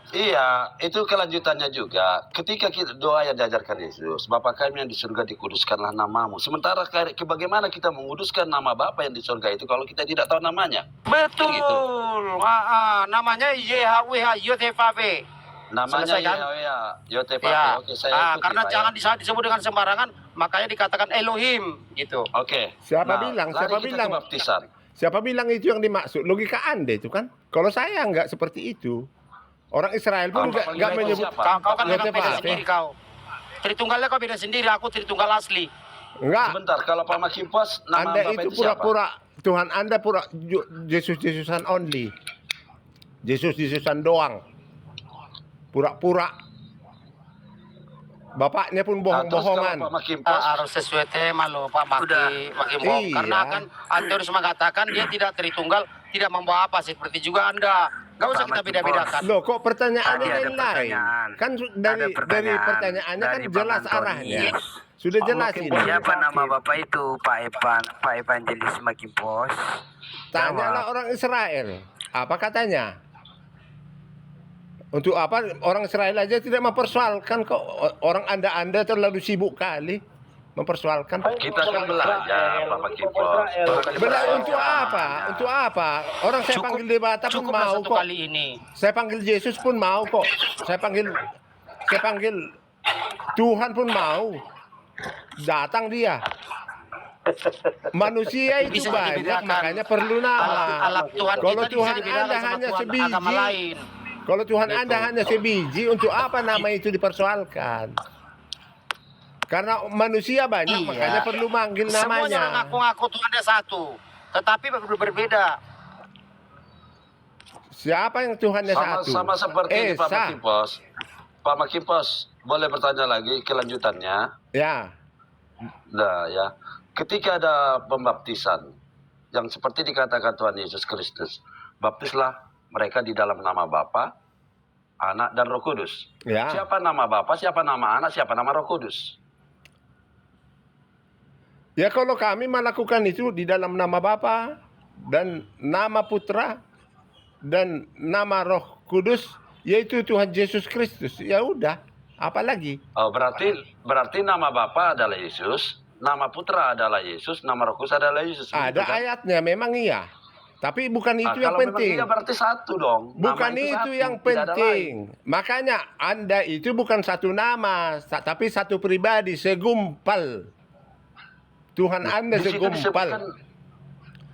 S8: Iya, itu kelanjutannya juga. Ketika kita doa yang diajarkan Yesus, Bapa kami yang di surga, dikuduskanlah namamu. Sementara bagaimana kita menguduskan nama Bapa yang di surga itu kalau kita tidak tahu namanya?
S1: Betul.
S8: Begitu.
S1: Namanya YHWH, YOTFAV.
S8: Namanya
S1: Selesai, kan?
S8: Yotepake.
S1: Ya.
S8: Oke, saya ikuti,
S1: Karena
S8: Pak,
S1: jangan
S8: ya.
S1: disebut dengan sembarangan, makanya dikatakan Elohim gitu.
S8: Oke.
S2: Siapa bilang?
S8: lari
S2: Siapa
S8: kita
S2: bilang?
S8: ke baptisan.
S2: Siapa bilang itu yang dimaksud? Logika Anda itu kan? Kalau saya nggak seperti itu. Orang Israel pun
S8: Apa
S2: nggak
S8: panggilan
S2: menyebut.
S8: siapa?
S1: Kau kan memang beda
S2: Yotepake.
S1: sendiri kau. Tritunggalnya kau beda sendiri, aku Tritunggal asli.
S2: Enggak.
S8: Sebentar, kalau Pak Makim Pos, nama
S2: Anda
S8: Bapak
S2: itu
S8: siapa?
S2: pura-pura Tuhan Anda Yesusan only. Yesusan doang. Pura-pura. Bapaknya pun
S8: Terus kalau
S2: bohong-bohongan.
S8: Pak Makim Pos,
S1: Harus sesuai tema loh Pak Makim Bohong.
S2: Iya.
S1: Karena kan Antonius mengatakan dia tidak Tritunggal, tidak membawa apa seperti juga Anda. Gak usah kita beda-bedakan.
S2: Loh, kok pertanyaannya
S1: Tadi ada
S2: lain?
S1: pertanyaan.
S2: Kan dari pertanyaannya kan
S1: dari Bang
S2: jelas
S1: Antonius.
S2: arahnya. Sudah jelas ini.
S1: Siapa nama Bapak itu? Pak Evangelis Makim Pos.
S2: Tanyalah orang Israel. Apa katanya? Untuk apa orang Israel aja tidak mempersoalkan kok. Orang Anda terlalu sibuk kali mempersoalkan.
S8: kita kan belajar Pak Makim Pos.
S2: Untuk apa? Untuk apa? Orang saya panggil debata pun
S1: Cukuplah
S2: mau
S1: satu
S2: kok.
S1: kali ini.
S2: Saya panggil Yesus pun mau kok. Saya panggil Tuhan pun mau. Datang dia. Manusia itu
S3: Bisa
S2: banyak,
S3: dibedakan.
S2: makanya perlu nama.
S3: Alat Tuhan
S2: Kalau
S3: kita
S2: Tuhan
S3: bisa dibedakan
S2: Anda
S3: sama
S2: hanya
S3: Tuhan
S2: sebiji,
S3: agama lain.
S2: kalau Tuhan Anda hanya sebiji, untuk apa nama itu dipersoalkan? Karena manusia banyak,
S3: Iya.
S2: makanya perlu manggil
S3: Semuanya
S2: namanya.
S3: ngaku-ngaku Tuhan ada satu, tetapi berbeda.
S2: Siapa yang Tuhannya satu?
S8: Sama seperti ini, Pak
S2: Esa.
S8: Makimpos. Pak Makimpos, boleh bertanya lagi kelanjutannya?
S2: Ya,
S8: Nah, ya. Ketika ada pembaptisan yang seperti dikatakan Tuhan Yesus Kristus, baptislah mereka di dalam nama Bapa, Anak, dan Roh Kudus.
S2: ya.
S8: Siapa nama Bapa, siapa nama Anak, siapa nama Roh Kudus?
S2: Ya kalau kami melakukan itu di dalam nama Bapa dan nama Putra dan nama Roh Kudus, yaitu Tuhan Yesus Kristus. Ya udah, apalagi?
S8: Oh, berarti nama Bapa adalah Yesus, nama Putra adalah Yesus, nama Roh Kudus adalah Yesus.
S2: Ada
S8: begitu kan?
S2: ayatnya, memang iya. Tapi bukan itu yang
S8: Kalau memang
S2: penting.
S8: iya berarti satu dong. Nama
S2: Bukan itu
S8: satu,
S2: yang
S8: tidak ada lain.
S2: penting. Makanya Anda itu bukan satu nama, tapi satu pribadi, segumpal. Tuhan Anda
S8: Di situ
S2: segumpal.
S8: disebutkan-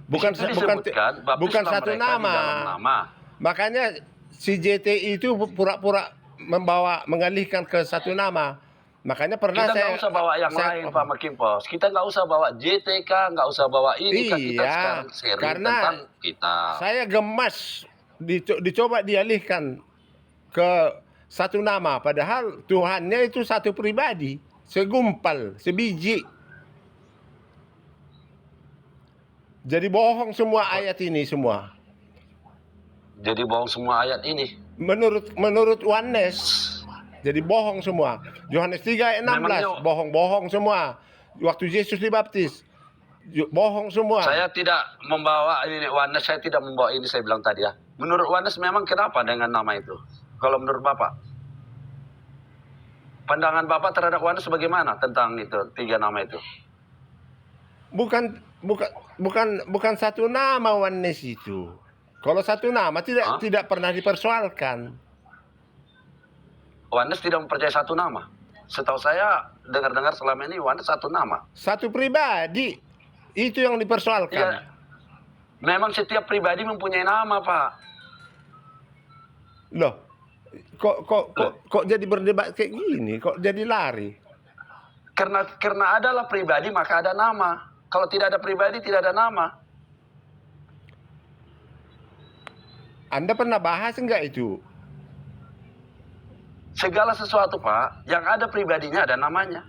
S2: Bukan
S8: di situ
S2: bukan
S8: disebutkan,
S2: bukan
S8: baptislah
S2: satu
S8: mereka di
S2: nama.
S8: dalam nama.
S2: Makanya si JT itu pura-pura mengalihkan ke satu nama. Makanya pernah
S8: Kita
S2: saya
S8: nggak usah bawa yang lain, Pak Makimpos. Kita nggak usah bawa JTK, nggak usah bawa ini. Kan kita
S2: Iya,
S8: sekarang sharing
S2: karena
S8: tentang kita.
S2: saya gemas dicoba dialihkan ke satu nama, padahal Tuhannya itu satu pribadi, segumpal, sebiji. Jadi bohong semua ayat ini semua.
S8: Jadi bohong semua ayat ini.
S2: Menurut Oneness, jadi bohong semua. Yohanes 3 ayat 16,
S8: Memangnya-
S2: bohong semua. Waktu Yesus dibaptis, bohong semua.
S8: Saya tidak membawa ini, Oneness, saya tidak membawa ini, saya bilang tadi ya. Menurut Oneness memang kenapa dengan nama itu? Kalau menurut Bapak? Pandangan Bapak terhadap Oneness bagaimana tentang itu, 3 nama itu?
S2: Bukan satu nama Oneness itu. Kalau satu nama tidak pernah dipersoalkan.
S8: Oneness tidak mempercayai satu nama. Setahu saya dengar-dengar selama ini Oneness satu nama.
S2: Satu pribadi itu yang dipersoalkan.
S8: Iya. Memang setiap pribadi mempunyai nama, Pak.
S2: Loh, kok jadi berdebat kayak gini? Kok jadi lari?
S8: Karena adalah pribadi maka ada nama. Kalau tidak ada pribadi tidak ada nama.
S2: Anda pernah bahas enggak itu?
S8: Segala sesuatu, Pak, yang ada pribadinya ada namanya.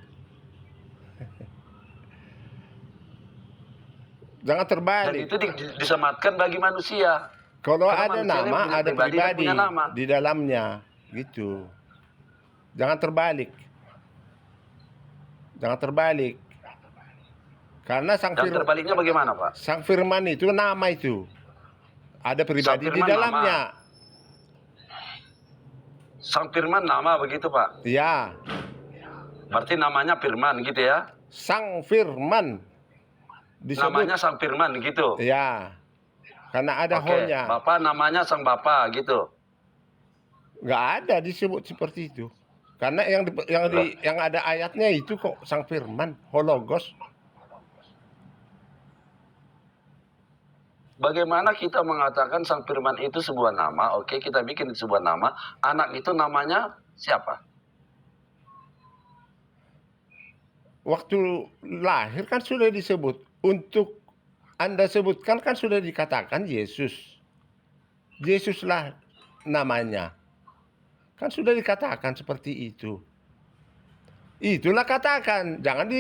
S2: Jangan
S8: Dan
S2: terbalik.
S8: itu disematkan bagi manusia.
S2: Kalau
S8: Karena
S2: ada
S8: manusia ini
S2: nama,
S8: punya
S2: ada
S8: pribadi dan
S2: pribadi
S8: punya nama.
S2: di dalamnya, gitu. Jangan terbalik. Jangan terbalik. Karena
S8: Dan terbaliknya bagaimana, Pak?
S2: Sang Firman itu nama itu. Ada pribadi di
S8: Firman
S2: dalamnya.
S8: Sang Firman nama begitu, Pak.
S2: Ya,
S8: Berarti namanya Firman gitu ya.
S2: Sang Firman disebut.
S8: Namanya Sang Firman gitu.
S2: Ya, karena ada
S8: Oke,
S2: ho-nya.
S8: Bapak namanya Sang Bapa gitu.
S2: Nggak ada disebut seperti itu. Karena yang ada ayatnya itu kok Sang Firman, Hologos.
S8: Bagaimana kita mengatakan Sang Firman itu sebuah nama? Oke, kita bikin sebuah nama. Anak itu namanya siapa?
S2: Waktu lahir kan sudah disebut. Untuk Anda sebutkan kan sudah dikatakan Yesus. Yesuslah namanya. Kan sudah dikatakan seperti itu. Itulah katakan. Jangan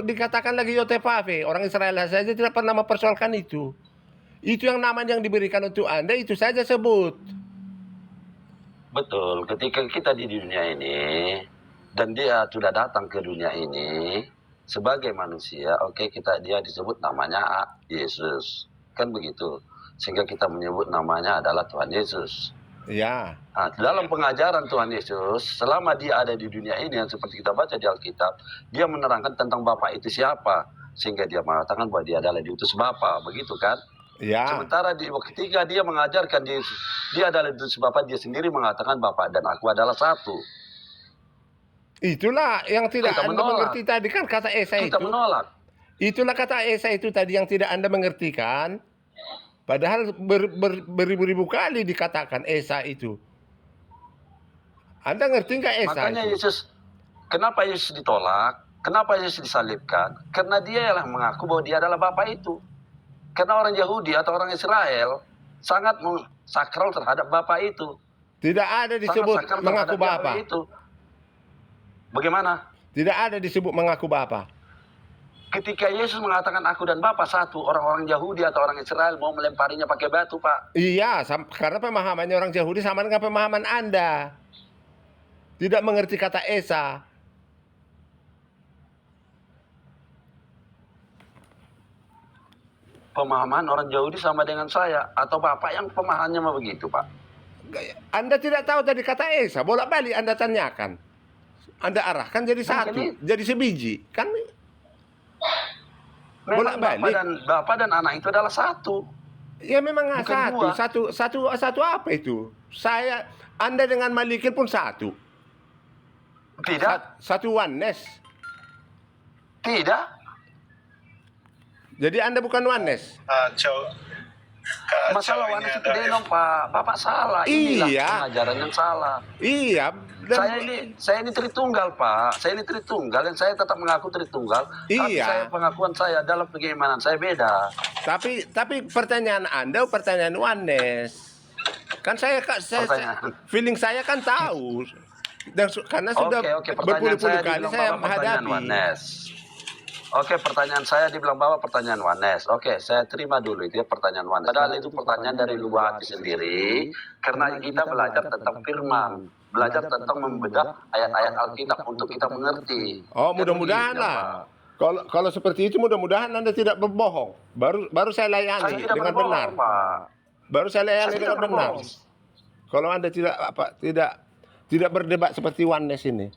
S2: dikatakan lagi Yotefave. Orang Israel saja tidak pernah mempersoalkan itu. Itu yang nama yang diberikan untuk Anda, itu saja sebut.
S8: Betul, ketika kita di dunia ini, dan dia sudah datang ke dunia ini, sebagai manusia, oke, dia disebut namanya Yesus. Kan begitu. Sehingga kita menyebut namanya adalah Tuhan Yesus.
S2: Ya.
S8: Nah, dalam pengajaran Tuhan Yesus, selama dia ada di dunia ini, yang seperti kita baca di Alkitab, dia menerangkan tentang Bapa itu siapa. Sehingga dia mengatakan bahwa dia adalah diutus Bapa, begitu kan?
S2: Ya.
S8: Sementara ketika dia mengajarkan dia adalah diutus Bapa, dia sendiri mengatakan Bapa dan aku adalah satu.
S2: Itulah yang tidak
S8: Kita
S2: Anda
S8: menolak.
S2: mengerti tadi kan kata Esa
S8: Kita
S2: itu.
S8: menolak.
S2: Itulah kata Esa itu tadi yang tidak Anda mengerti kan? Padahal beribu-ribu kali dikatakan Esa itu. Anda ngerti nggak Esa
S8: Makanya
S2: itu?
S8: Yesus, kenapa Yesus ditolak? Kenapa Yesus disalibkan? Karena dia yang mengaku bahwa dia adalah Bapa itu. Karena orang Yahudi atau orang Israel sangat sakral terhadap Bapa itu.
S2: Tidak ada disebut
S8: Sangat sakral
S2: mengaku
S8: terhadap
S2: Bapa.
S8: Yahweh itu. Bagaimana?
S2: Tidak ada disebut mengaku Bapa.
S8: Ketika Yesus mengatakan aku dan Bapa satu, orang-orang Yahudi atau orang Israel mau melemparinya pakai batu, Pak.
S2: Iya, karena pemahamannya orang Yahudi sama dengan pemahaman Anda. Tidak mengerti kata Esa.
S8: Pemahaman orang Yahudi sama dengan saya atau Bapak yang pemahamannya mau begitu, Pak.
S2: Anda tidak tahu tadi kata Esa, bolak-balik Anda tanyakan. Anda arahkan jadi satu, jadi sebiji. Kan
S8: Memang
S2: bolak-balik.
S8: Bapak dan anak itu adalah satu.
S2: Ya memang
S8: Bukan
S2: satu apa itu? Anda dengan Malikin pun satu.
S8: Tidak,
S2: Satu oneness.
S8: tidak.
S2: Jadi Anda bukan oneness.
S8: Masalah oneness itu denom, Pak. Bapak salah. Inilah
S2: Iya.
S8: pengajaran yang salah.
S2: Iya.
S8: Saya ini Tritunggal, Pak. Saya ini Tritunggal dan saya tetap mengaku Tritunggal. Tapi
S2: Iya.
S8: pengakuan saya dalam keimanan saya beda.
S2: Tapi pertanyaan Anda pertanyaan oneness. Kan saya feeling saya kan tahu. Dan karena sudah
S8: Oke, pertanyaan
S2: berpuluh-puluh
S8: saya
S2: kali
S8: dibilang
S2: saya
S8: Bapak pertanyaan
S2: menghadapi.
S8: oneness. Oke, pertanyaan saya dibilang Bapak pertanyaan oneness. Oke, saya terima dulu itu ya pertanyaan oneness. Padahal itu pertanyaan dari lubuk hati sendiri. Karena kita belajar tentang firman. Belajar tentang membedah ayat-ayat Alkitab untuk kita mengerti.
S2: Oh, mudah-mudahan
S8: Kan
S2: lah.
S8: begitu,
S2: Kalau seperti itu mudah-mudahan Anda tidak berbohong. Baru saya
S8: Pak. Saya
S2: layani
S8: tidak
S2: dengan
S8: berbohong,
S2: benar.
S8: Pak.
S2: Baru saya layani
S8: Saya
S2: dengan
S8: tidak
S2: benar.
S8: berbohong.
S2: Kalau Anda tidak berdebat seperti oneness ini.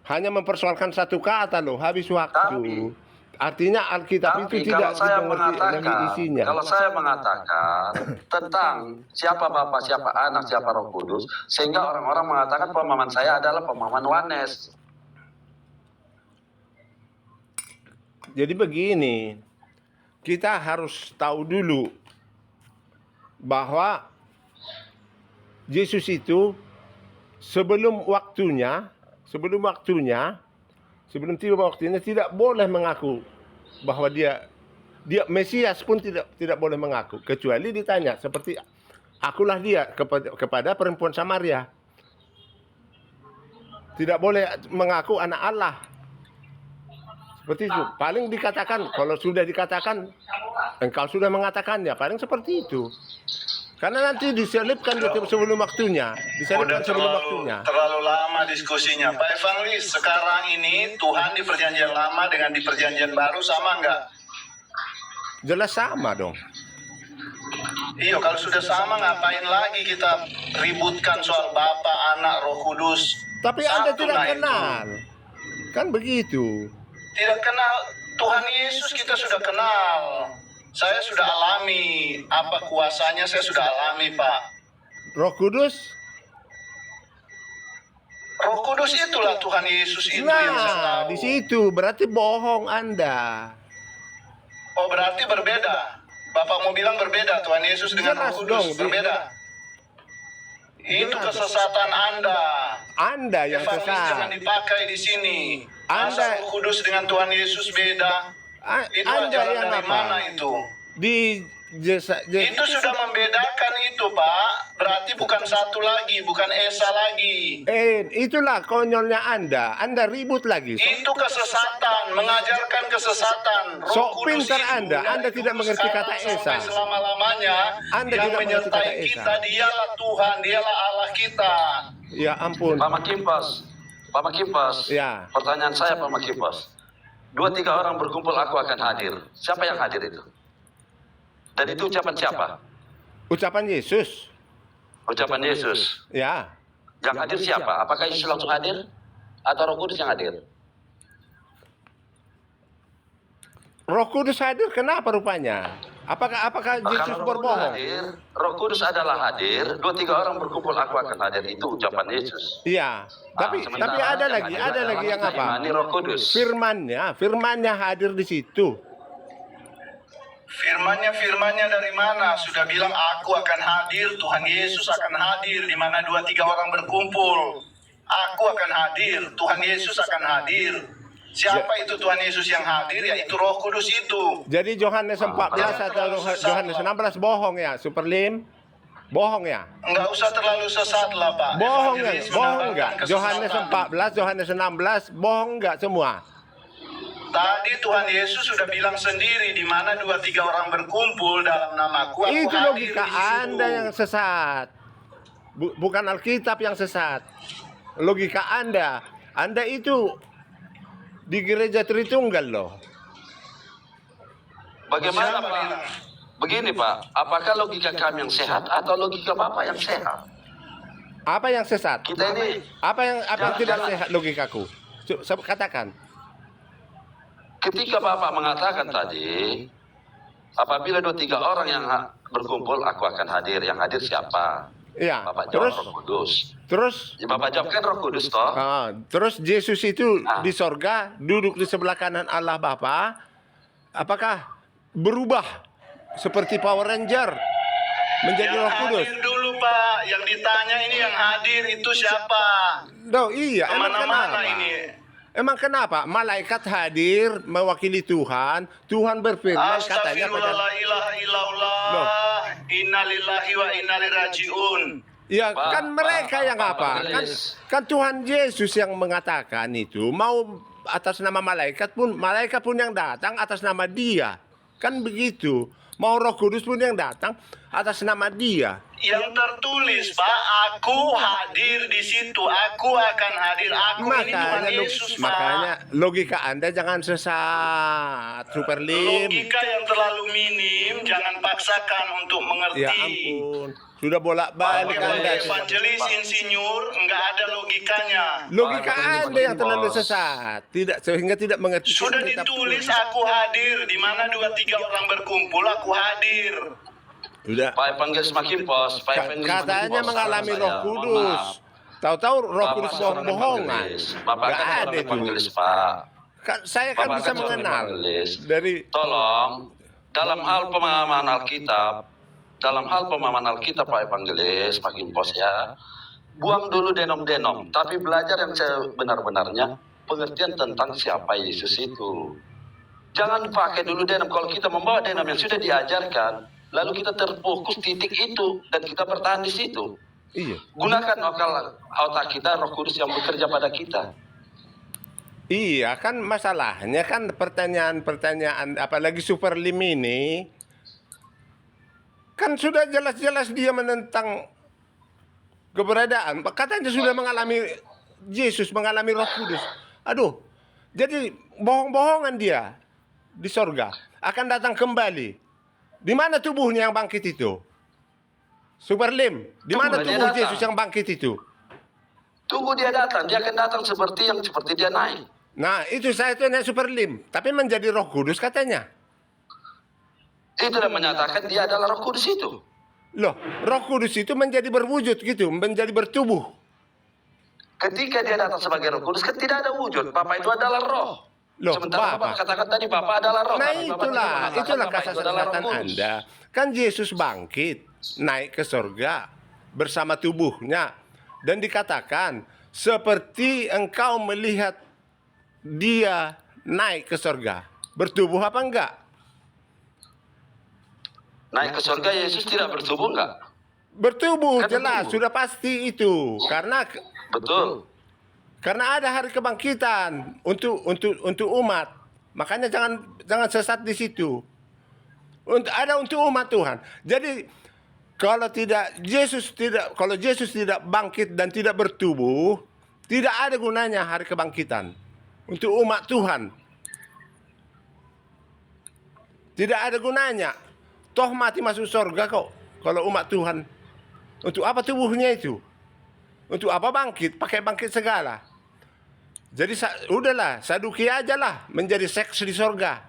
S2: Hanya mempersoalkan satu kata loh, habis waktu. Artinya Alkitab itu tidak
S8: kalau saya
S2: dimengerti lagi
S8: mengatakan,
S2: isinya.
S8: kalau saya mengatakan tentang siapa Bapa, siapa Anak, siapa Roh Kudus, sehingga orang-orang mengatakan pemahaman saya adalah pemahaman oneness.
S2: Jadi begini, kita harus tahu dulu bahwa Yesus itu sebelum tiba waktunya tidak boleh mengaku bahwa dia Mesias pun tidak boleh mengaku kecuali ditanya seperti akulah dia kepada perempuan Samaria. Tidak boleh mengaku anak Allah. Seperti itu. Paling dikatakan kalau sudah dikatakan engkau sudah mengatakannya, paling seperti itu. Karena nanti diselipkan sebelum waktunya. Diselipkan sebelum waktunya.
S9: Terlalu lama diskusinya. Pak Evangelis, sekarang ini Tuhan di perjanjian lama dengan di perjanjian baru sama enggak?
S2: Jelas sama dong.
S9: Iya, kalau sudah sama ngapain lagi kita ributkan soal Bapa, Anak, Roh Kudus?
S2: Tapi Anda
S9: Satu
S2: tidak
S9: lah itu.
S2: kenal. Kan begitu.
S9: Tidak kenal Tuhan Yesus, kita sudah kenal. Saya sudah alami apa kuasanya, saya sudah alami, Pak.
S2: Roh Kudus?
S9: Roh Kudus itulah Tuhan Yesus itu yang saya
S2: Nah,
S9: tahu.
S2: di situ berarti bohong Anda.
S9: Oh, berarti berbeda. Bapak mau bilang berbeda, Tuhan Yesus dengan
S2: Jelas
S9: Roh Kudus
S2: dong,
S9: berbeda. Itu kesesatan Anda.
S2: Anda yang
S9: Evangelis jangan
S2: sesat.
S9: dipakai di sini.
S2: Anda-
S9: Masa Roh Kudus dengan Tuhan Yesus beda? Itu
S2: Anda
S9: ajaran
S2: yang
S9: dari
S2: apa?
S9: mana itu?
S2: Itu
S9: Itu sudah membedakan itu, Pak. Berarti bukan satu lagi, bukan Esa lagi.
S2: Itulah konyolnya Anda. Anda ribut lagi.
S9: Itu kesesatan, mengajarkan kesesatan. Roh
S2: Sok
S9: Kudus
S2: pintar
S9: itu,
S2: Anda. Anda
S9: yaitu
S2: tidak mengerti
S9: sekarang
S2: kata Esa.
S9: sampai selama-lamanya,
S2: Anda
S9: yang
S2: tidak mengerti
S9: menyertai
S2: kata Esa.
S9: kita, dialah Tuhan, dialah Allah kita.
S2: Ya ampun.
S8: Pak Makimpos, Pak Makimpos.
S2: Ya.
S8: Pertanyaan saya Pak Makimpos. 2-3 orang berkumpul aku akan hadir. Siapa yang hadir itu? Dan itu ucapan siapa?
S2: Ucapan Yesus.
S8: Ucapan Yesus.
S2: Ya.
S8: Yang hadir siapa? Apakah Yesus langsung hadir? Atau Roh Kudus yang hadir?
S2: Roh Kudus hadir kenapa rupanya? Apakah
S8: Nah,
S2: Yesus
S8: kalau
S2: berbohong?
S8: hadir, Roh Kudus adalah hadir. 2-3 orang berkumpul, aku akan hadir. Itu ucapan Yesus.
S2: Iya. Tapi
S8: Sementara
S2: ada
S8: yang
S2: lagi
S8: hadir adalah
S2: yang
S8: kita
S2: apa?
S8: imani Roh Kudus.
S2: Firmannya hadir di situ.
S9: Firmannya dari mana? Sudah bilang aku akan hadir, Tuhan Yesus akan hadir di mana 2-3 orang berkumpul. Aku akan hadir, Tuhan Yesus akan hadir. Siapa itu Tuhan Yesus yang hadir? Yaitu Roh Kudus itu.
S2: Jadi Yohanes 14 atau Yohanes 16 bohong ya, Superlim? Bohong ya?
S9: Enggak usah terlalu sesat lah, Pak.
S2: Bohong
S9: Evangelis
S2: nggak? Bohong
S9: menampakkan
S2: nggak? Yohanes
S9: kesesatan.
S2: 14, Yohanes 16, bohong nggak semua?
S9: Tadi Tuhan Yesus sudah bilang sendiri di mana 2-3 orang berkumpul dalam namaku, aku
S2: Itu
S9: hadir
S2: logika
S9: di situ.
S2: Anda yang sesat. Bukan Alkitab yang sesat. Logika Anda. Anda itu di gereja Tritunggal loh.
S8: Bagaimana
S9: Siapa
S8: Pak?
S9: bilang?
S8: Begini Pak, apakah logika kami yang sehat atau logika Bapak yang sehat?
S2: Apa yang sesat?
S8: Kita ini
S2: Apa yang tidak
S8: Jangan-
S2: sehat logikaku? Katakan.
S8: ketika Bapak mengatakan tadi, apabila 2-3 orang yang berkumpul, aku akan hadir. Yang hadir siapa?
S2: Iya.
S8: Bapak jawab
S2: Terus
S8: Roh Kudus.
S2: terus
S8: Ya, Bapak jawab kan Roh Kudus toh?
S2: terus Yesus itu
S8: Ah.
S2: di sorga duduk di sebelah kanan Allah Bapa. Apakah berubah seperti Power Ranger menjadi
S9: Yang
S2: Roh Kudus?
S9: hadir dulu, Pak. Yang ditanya ini yang hadir itu siapa?
S2: Iya, emang
S9: Kemana-mana
S2: kenapa?
S9: ini.
S2: Emang kenapa? Malaikat hadir mewakili Tuhan. Tuhan berfirman katanya
S9: Astagfirullah,
S2: pada
S9: la ilaha illallah.
S2: Loh.
S9: Innalillahi wa inna ilaihi rajiun.
S2: ya
S8: Pak,
S2: kan mereka
S8: Pak,
S2: yang
S8: Pak,
S2: apa?
S8: Pak,
S2: Kan,
S8: Pak,
S2: kan Tuhan Yesus yang mengatakan itu mau atas nama malaikat pun yang datang atas nama Dia. Kan begitu. Mau Roh Kudus pun yang datang atas nama Dia.
S9: Yang tertulis, Pak, aku hadir di situ. Aku akan hadir. Aku ini Tuhan Yesus, Pak.
S2: Makanya logika Anda jangan sesat, Superlim.
S9: Logika yang terlalu minim, jangan paksakan untuk mengerti.
S2: Ya ampun, sudah bolak-balik
S9: Sebagai
S2: Anda.
S9: evangelis insinyur, enggak ada logikanya.
S2: Logika
S8: Pak,
S2: Anda yang terlalu
S8: Bos.
S2: sesat, sehingga tidak mengerti.
S9: Sudah
S2: kitab
S9: ditulis
S2: Tuhan.
S9: aku hadir, di mana 2-3 orang berkumpul, aku hadir.
S2: Sudah.
S8: Pak Evangelis Makin Pos, Pak Evangelis Makin
S2: Katanya
S8: Pos,
S2: mengalami
S8: saran
S2: Roh
S8: saya,
S2: Kudus.
S8: mohon maaf.
S2: Tahu-tahu Roh
S8: Bapak
S2: Kudus
S8: seorang
S2: bohong-bohongan.
S8: evangelis. Bapak
S2: Nggak
S8: kan seorang
S2: ada itu.
S8: evangelis, Pak.
S2: Saya kan
S8: Bapak
S2: bisa
S8: kan seorang
S2: mengenal
S8: evangelis.
S2: dari
S8: Tolong, dalam hal pemahaman Alkitab, Pak Evangelis Makin Pos ya, buang dulu denom-denom, tapi belajar yang sebenar-benarnya pengertian tentang siapa Yesus itu. Jangan pakai dulu denom. Kalau kita membawa denom yang sudah diajarkan, lalu kita terfokus titik itu dan kita bertahan di situ.
S2: iya.
S8: Gunakan otak kita, Roh Kudus yang bekerja pada kita.
S2: Iya, kan masalahnya kan pertanyaan-pertanyaan apalagi Superlim ini kan sudah jelas-jelas dia menentang keberadaan. Katanya sudah mengalami Yesus mengalami Roh Kudus. Aduh. Jadi bohong-bohongan dia di sorga akan datang kembali. Di mana tubuhnya yang bangkit itu? Superlim, di mana
S8: Tunggu, dia
S2: tubuh
S8: datang.
S2: Yesus yang bangkit itu?
S8: Tunggu dia datang, dia akan datang seperti dia naik.
S2: Nah, itu saya tanya Superlim, tapi menjadi Roh Kudus katanya.
S8: Itu dan menyatakan dia adalah Roh Kudus itu.
S2: Loh, Roh Kudus itu menjadi berwujud gitu, menjadi bertubuh.
S8: Ketika dia datang sebagai Roh Kudus, kan tidak ada wujud. Bapak itu adalah Roh.
S2: Loh,
S8: Sementara
S2: Bapak.
S8: Bapak katakan tadi Bapak adalah Roh.
S2: Nah,
S8: Tapi Bapak tidak mengatakan
S2: itulah
S8: Bapak itu adalah Roh
S2: kesesatan
S8: Kudus.
S2: Anda. Kan Yesus bangkit, naik ke sorga bersama tubuhnya. Dan dikatakan, seperti engkau melihat dia naik ke sorga. Bertubuh apa enggak?
S8: Naik ke surga Yesus tidak bertubuh enggak?
S2: Bertubuh,
S8: Kan
S2: jelas,
S8: bertubuh.
S2: sudah pasti itu.
S8: Betul.
S2: Karena ada hari kebangkitan untuk umat. Makanya jangan sesat di situ. Ada untuk umat Tuhan. Jadi kalau Yesus tidak bangkit dan tidak bertubuh, tidak ada gunanya hari kebangkitan untuk umat Tuhan. Tidak ada gunanya. Toh mati masuk surga kok kalau umat Tuhan. Untuk apa tubuhnya itu? Untuk apa bangkit? Pakai bangkit segala. Jadi udahlah, Saduki aja lah menjadi seks di sorga.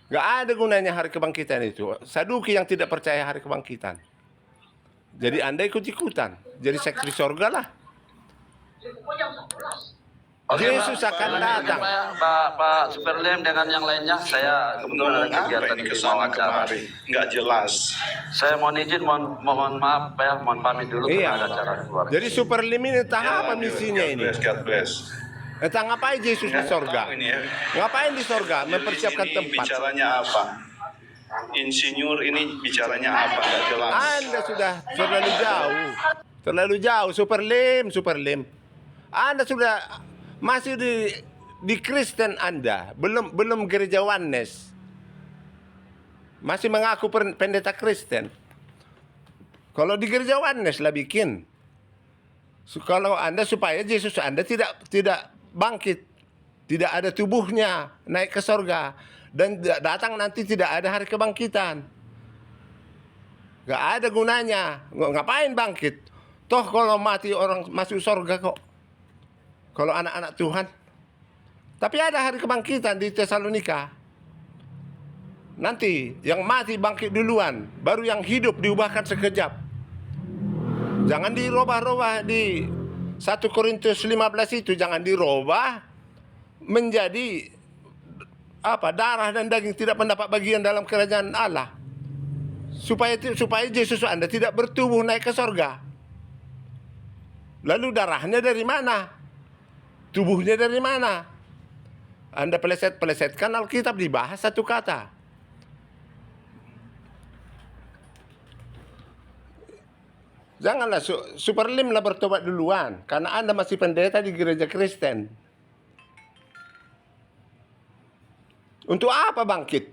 S2: Nggak ada gunanya hari kebangkitan itu. Saduki yang tidak percaya hari kebangkitan. Jadi Anda ikut-ikutan. Jadi seks di sorga lah. Yesus akan datang.
S8: Pak Superlim dengan yang lainnya, saya kebetulan ada kegiatan
S9: ini
S8: di
S9: kesana
S8: wawancara.
S9: kemari? Nggak jelas.
S8: Saya mohon izin, mohon maaf ya, mohon pamit dulu
S2: Iya.
S8: karena ada acara keluar.
S2: Jadi Superlim ini entah apa
S9: lanjut.
S2: misinya
S9: God
S2: ini.
S9: bless, God bless.
S2: Entah ngapain Yesus di sorga.
S9: Tahu ini ya.
S2: Ngapain di sorga? Mempersiapkan
S9: Ini
S2: tempat.
S9: bicaranya apa? Insinyur ini bicaranya apa? Nggak jelas.
S2: Anda sudah terlalu jauh. Terlalu jauh. Superlim. Anda sudah masih di Kristen Anda. Belum gereja Oneness. Masih mengaku pendeta Kristen. Kalau di gereja Oneness lah bikin. Kalau Anda supaya Yesus Anda tidak bangkit, tidak ada tubuhnya naik ke sorga, dan datang nanti tidak ada hari kebangkitan. Gak ada gunanya. Ngapain bangkit? Toh kalau mati orang masuk sorga kok. Kalau anak-anak Tuhan. Tapi ada hari kebangkitan di Tesalonika. Nanti yang mati bangkit duluan, baru yang hidup diubahkan sekejap. Jangan dirubah-rubah di 1 Korintus 15 itu, jangan dirubah menjadi darah dan daging tidak mendapat bagian dalam kerajaan Allah. Supaya Yesus Anda tidak bertubuh naik ke sorga. Lalu darahnya dari mana? Tubuhnya dari mana? Anda pelesetkan Alkitab, dibahas satu kata. Janganlah Superlim lah bertobat duluan, karena Anda masih pendeta di gereja Kristen. Untuk apa bangkit?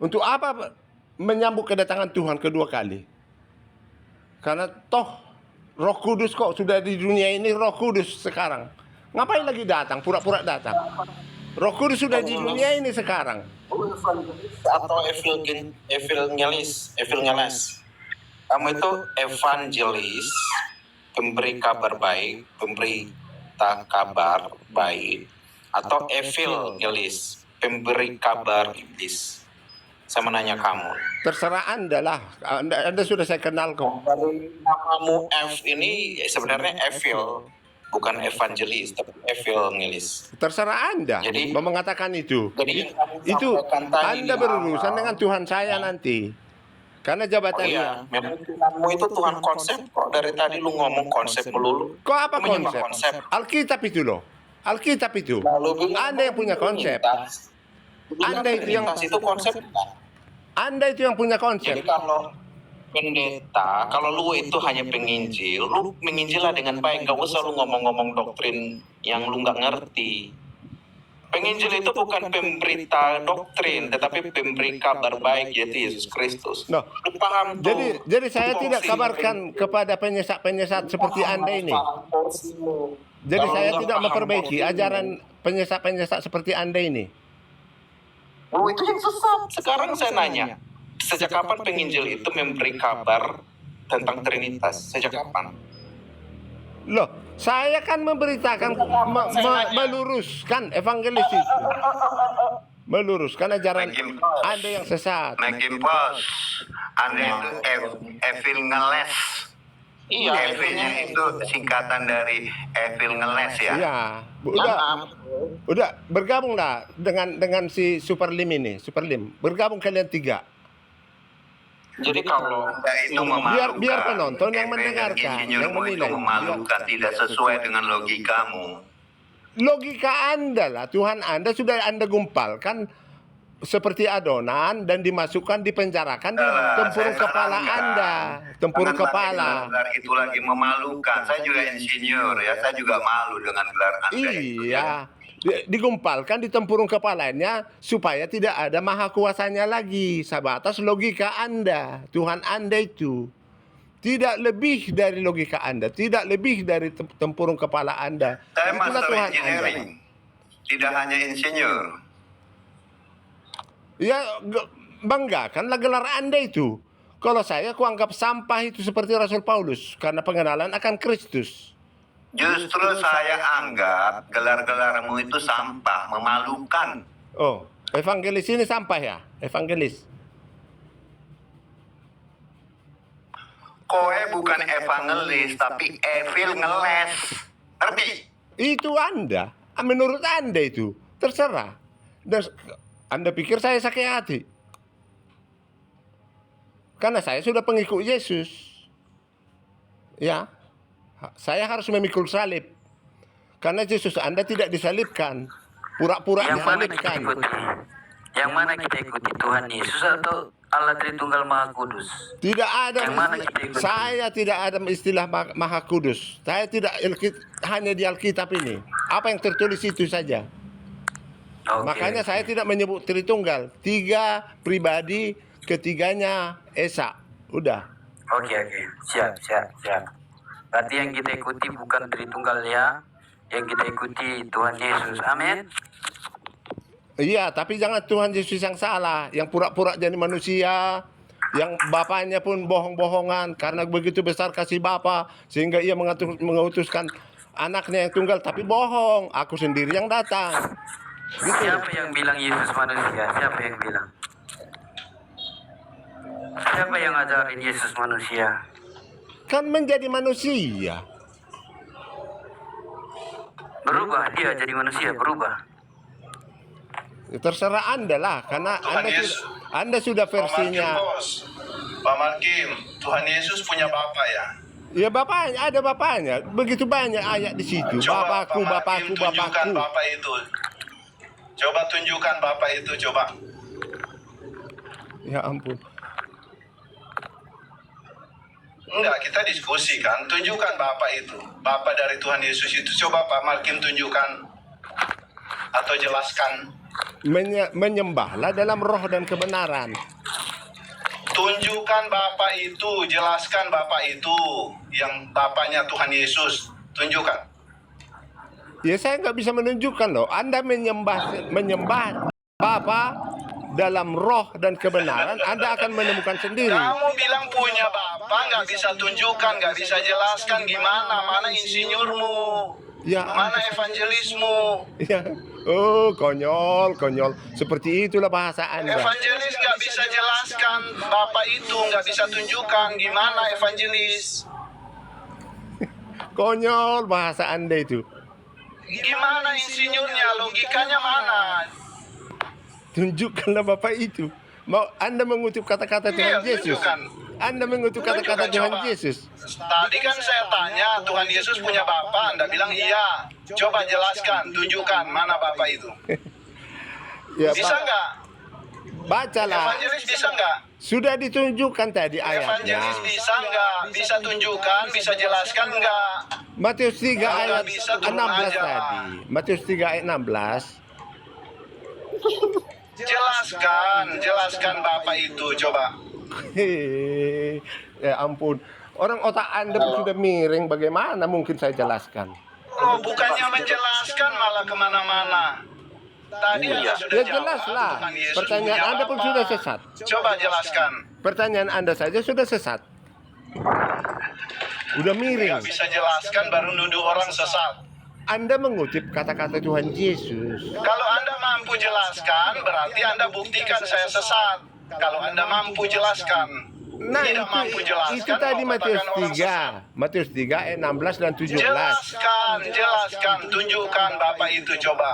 S2: Untuk apa menyambut kedatangan Tuhan kedua kali? Karena toh Roh Kudus kok sudah di dunia ini, Roh Kudus sekarang. Ngapain lagi datang, pura-pura datang? Roh Kudus sudah di dunia ini sekarang.
S3: Atau evangelis. Kamu itu evangelis, pemberi kabar baik, pemberita kabar baik, atau evangelis, pemberi kabar iblis. Saya menanya kamu.
S2: Terserah Anda lah. Anda sudah saya kenal kok.
S3: Dari namamu F ini sebenarnya evil, bukan evangelis, tapi evangelis.
S2: Terserah Anda
S3: Jadi-
S2: mau mengatakan itu.
S3: Jadi yang kamu
S2: Itu
S3: sampaikan tadi
S2: Anda
S3: di
S2: berurusan
S3: awal.
S2: dengan Tuhan saya nanti. Karena
S3: Oh
S2: jabatannya.
S3: iya, memang Tuhanmu itu Tuhan konsep kok. Dari tadi lu ngomong konsep melulu.
S2: Kok apa
S3: Lu menyembah
S2: konsep? Alkitab itu loh. Alkitab itu.
S3: Lalu bilang
S2: Anda yang punya konsep.
S3: Trinitas.
S2: Anda itu yang-
S3: Trinitas itu konsep bukan?
S2: Anda itu yang punya
S3: Jadi
S2: konsep.
S3: kalau pendeta, kalau lu itu hanya penginjil, lu menginjilah dengan baik. Gak usah lu ngomong-ngomong doktrin yang lu nggak ngerti. Penginjil itu bukan pemberita doktrin, tetapi pemberi kabar baik, yaitu Yesus Kristus.
S2: Noh,
S3: Lu paham tuh?
S2: Jadi saya
S3: Itu
S2: tidak
S3: porsi.
S2: kabarkan kepada penyesat-penyesat seperti Anda ini.
S3: Paham porsimu.
S2: Jadi
S3: Kalau
S2: saya
S3: nggak
S2: tidak
S3: paham
S2: memperbaiki
S3: porsimu,
S2: ajaran penyesat-penyesat seperti Anda ini.
S3: Oh, itu yang sesat. Sekarang saya nanya, sejak kapan penginjil itu memberi kabar tentang Trinitas? Sejak kapan?
S2: Loh, saya kan memberitakan, meluruskan evangelis itu. Meluruskan ajaran Anda yang sesat.
S7: Macintosh, Anda itu evil ngeles.
S3: Iya,
S7: Evil-nya itu singkatan dari evil ngeles ya.
S2: Iya, udah bergabunglah dengan si Superlim ini, Superlim. Bergabung kalian tiga.
S3: Jadi kalau
S7: Anda itu memalukan.
S2: Biar penonton yang
S7: Evil dan
S2: mendengarkan,
S7: insinyurmu
S2: yang menilai.
S7: itu memalukan, tidak sesuai dengan logikamu.
S2: Logika Anda lah, Tuhan Anda sudah Anda gumpalkan seperti adonan dan dimasukkan, dipenjarakan di tempurung
S7: Saya
S2: kepala
S7: sarankan,
S2: Anda, tempurung
S7: jangan pakai
S2: kepala.
S7: gelar itu lagi memalukan. Saya juga insinyur ya, saya juga malu dengan gelar Anda itu.
S2: Iya, digumpalkan di tempurung kepalanya supaya tidak ada maha kuasanya lagi. Sebatas logika Anda, Tuhan Anda itu. Tidak lebih dari logika Anda, tidak lebih dari tempurung kepala Anda.
S7: Saya
S2: Itulah
S7: master
S2: Tuhan
S7: engineering,
S2: Anda.
S7: tidak hanya insinyur.
S2: Ya, banggakanlah gelar Anda itu. Kalau saya kuanggap sampah itu seperti Rasul Paulus karena pengenalan akan Kristus.
S7: Justru saya anggap gelar-gelarmu itu sampah, memalukan.
S2: Oh, Evangelis ini sampah ya? Evangelis.
S7: Koe bukan evangelis, tapi evil ngeles. Ngerti?
S2: Itu Anda. Menurut Anda itu. Terserah. Dan Anda pikir saya sakit hati? Karena saya sudah pengikut Yesus. Ya. Saya harus memikul salib. Karena Yesus Anda tidak disalibkan. Pura-pura
S1: Yang mana kita
S2: disalibkan.
S1: ikuti? Yang mana kita ikuti, Tuhan Yesus atau Allah Tritunggal Maha Kudus?
S2: Tidak ada.
S1: Yang mana kita ikuti?
S2: Saya tidak ada istilah Maha Kudus. Saya tidak hanya di Alkitab ini. Apa yang tertulis itu saja.
S1: Oke.
S2: Makanya saya tidak menyebut Tritunggal. 3 pribadi, ketiganya Esa. Udah.
S1: Oke. Siap. Berarti yang kita ikuti bukan Tritunggal ya. Yang kita ikuti Tuhan Yesus. Amin.
S2: Iya, tapi jangan Tuhan Yesus yang salah, yang pura-pura jadi manusia, yang bapaknya pun bohong-bohongan karena begitu besar kasih Bapa sehingga ia mengutuskan anaknya yang tunggal, tapi bohong. Aku sendiri yang datang. Gitu.
S1: Siapa yang bilang Yesus manusia? Siapa yang bilang? Siapa yang ngajarin Yesus manusia?
S2: Kan menjadi manusia.
S1: Berubah, dia jadi manusia, berubah.
S2: Terserah Anda lah, karena
S9: Tuhan Yesus.
S2: Anda sudah versinya.
S9: Pak Markim, Tuhan Yesus punya Bapa ya?
S2: Ya bapaknya, ada bapaknya. Begitu banyak ayat di situ.
S9: Coba
S2: Bapakku,
S9: Pak Markim
S2: bapakku,
S9: tunjukkan
S2: bapakku.
S9: Bapa itu. Coba tunjukkan Bapa itu, coba.
S2: Ya ampun.
S9: Enggak, kita diskusi kan. Tunjukkan Bapa itu. Bapa dari Tuhan Yesus itu. Coba Pak Markim tunjukkan. Atau jelaskan.
S2: Menyembahlah dalam roh dan kebenaran.
S9: Tunjukkan Bapa itu. Jelaskan Bapa itu. Yang Bapanya Tuhan Yesus. Tunjukkan.
S2: Ya saya nggak bisa menunjukkan loh. Anda menyembah Bapa dalam roh dan kebenaran, Anda akan menemukan sendiri.
S9: Kamu bilang punya Bapa, nggak bisa tunjukkan, nggak bisa jelaskan gimana, mana insinyurmu,
S2: Ya,
S9: mana evangelismu.
S2: ya. Oh, konyol. Seperti itulah bahasa Anda.
S9: Evangelis nggak bisa jelaskan Bapa itu, nggak bisa tunjukkan gimana evangelis.
S2: Konyol bahasa Anda itu.
S9: Gimana insinyurnya, logikanya mana?
S2: Tunjukkanlah Bapak itu. Mau Anda mengutip kata-kata Tuhan
S9: Iya,
S2: Yesus.
S9: tunjukkan.
S2: Anda mengutip kata-kata
S9: Tunjukkan,
S2: Tuhan
S9: coba.
S2: Yesus.
S9: Tadi kan saya tanya, Tuhan Yesus punya Bapa, Anda bilang iya. Coba jelaskan, tunjukkan mana Bapa itu.
S2: Ya,
S9: Bisa
S2: Pak,
S9: nggak?
S2: bacalah.
S9: Evangelis bisa nggak?
S2: Sudah ditunjukkan tadi ayatnya.
S9: Evangelis bisa nggak? Bisa tunjukkan, bisa jelaskan nggak?
S2: Matius 3
S9: Kalau
S2: ayat
S9: nggak bisa, turun
S2: 16
S9: aja.
S2: tadi. Matius 3 ayat 16.
S9: Jelaskan Bapak itu, coba.
S2: Hehehe. Ya ampun. Orang otak Anda pun sudah miring. Bagaimana mungkin saya jelaskan?
S9: Oh, bukannya menjelaskan malah kemana-mana. Tadi Anda sudah
S2: Ya
S9: jawab,
S2: jelaslah.
S9: Tuhan Yesus
S2: Pertanyaan
S9: punya
S2: Anda pun
S9: Bapa.
S2: sudah sesat.
S9: Coba jelaskan.
S2: Pertanyaan Anda saja sudah sesat. Udah miring.
S9: Nggak bisa jelaskan baru nuduh orang sesat.
S2: Anda mengutip kata-kata Tuhan Yesus.
S9: Kalau Anda mampu jelaskan, berarti Anda buktikan saya sesat. Kalau Anda mampu jelaskan.
S2: Nah,
S9: Tidak mampu jelaskan,
S2: itu tadi
S9: mau
S2: Matius
S9: katakan orang
S2: 3. Matius 3 ayat 16 dan 17.
S9: Jelaskan, tunjukkan Bapak itu, coba.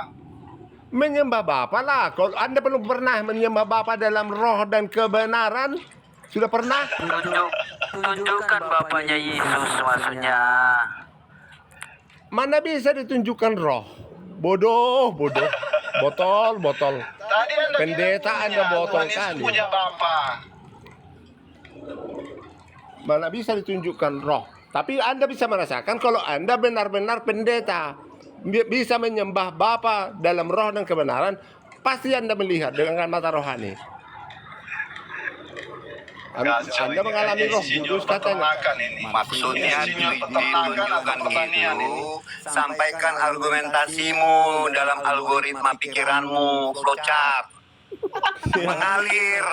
S2: Menyembah Bapa lah. Kalau Anda belum pernah menyembah Bapa dalam roh dan kebenaran, sudah pernah?
S1: Tunjukkan Bapaknya Yesus maksudnya.
S2: Mana bisa ditunjukkan roh? Bodoh. Botol.
S9: Tadi Anda
S2: Pendeta
S9: bilang
S2: Anda botol
S9: Tuhan Yesus
S2: kali.
S9: punya Bapa.
S2: Mana bisa ditunjukkan roh? Tapi Anda bisa merasakan kalau Anda benar-benar pendeta, bisa menyembah Bapa dalam roh dan kebenaran, pasti Anda melihat dengan mata rohani. Anda mengalami roh kudus katanya.
S7: Maksudnya
S9: Insinyur peternakan atau
S7: ditunjukkan
S9: pertanian ini.
S7: gitu. Sampaikan argumentasimu dalam algoritma pikiranmu, flowchart. Mengalir.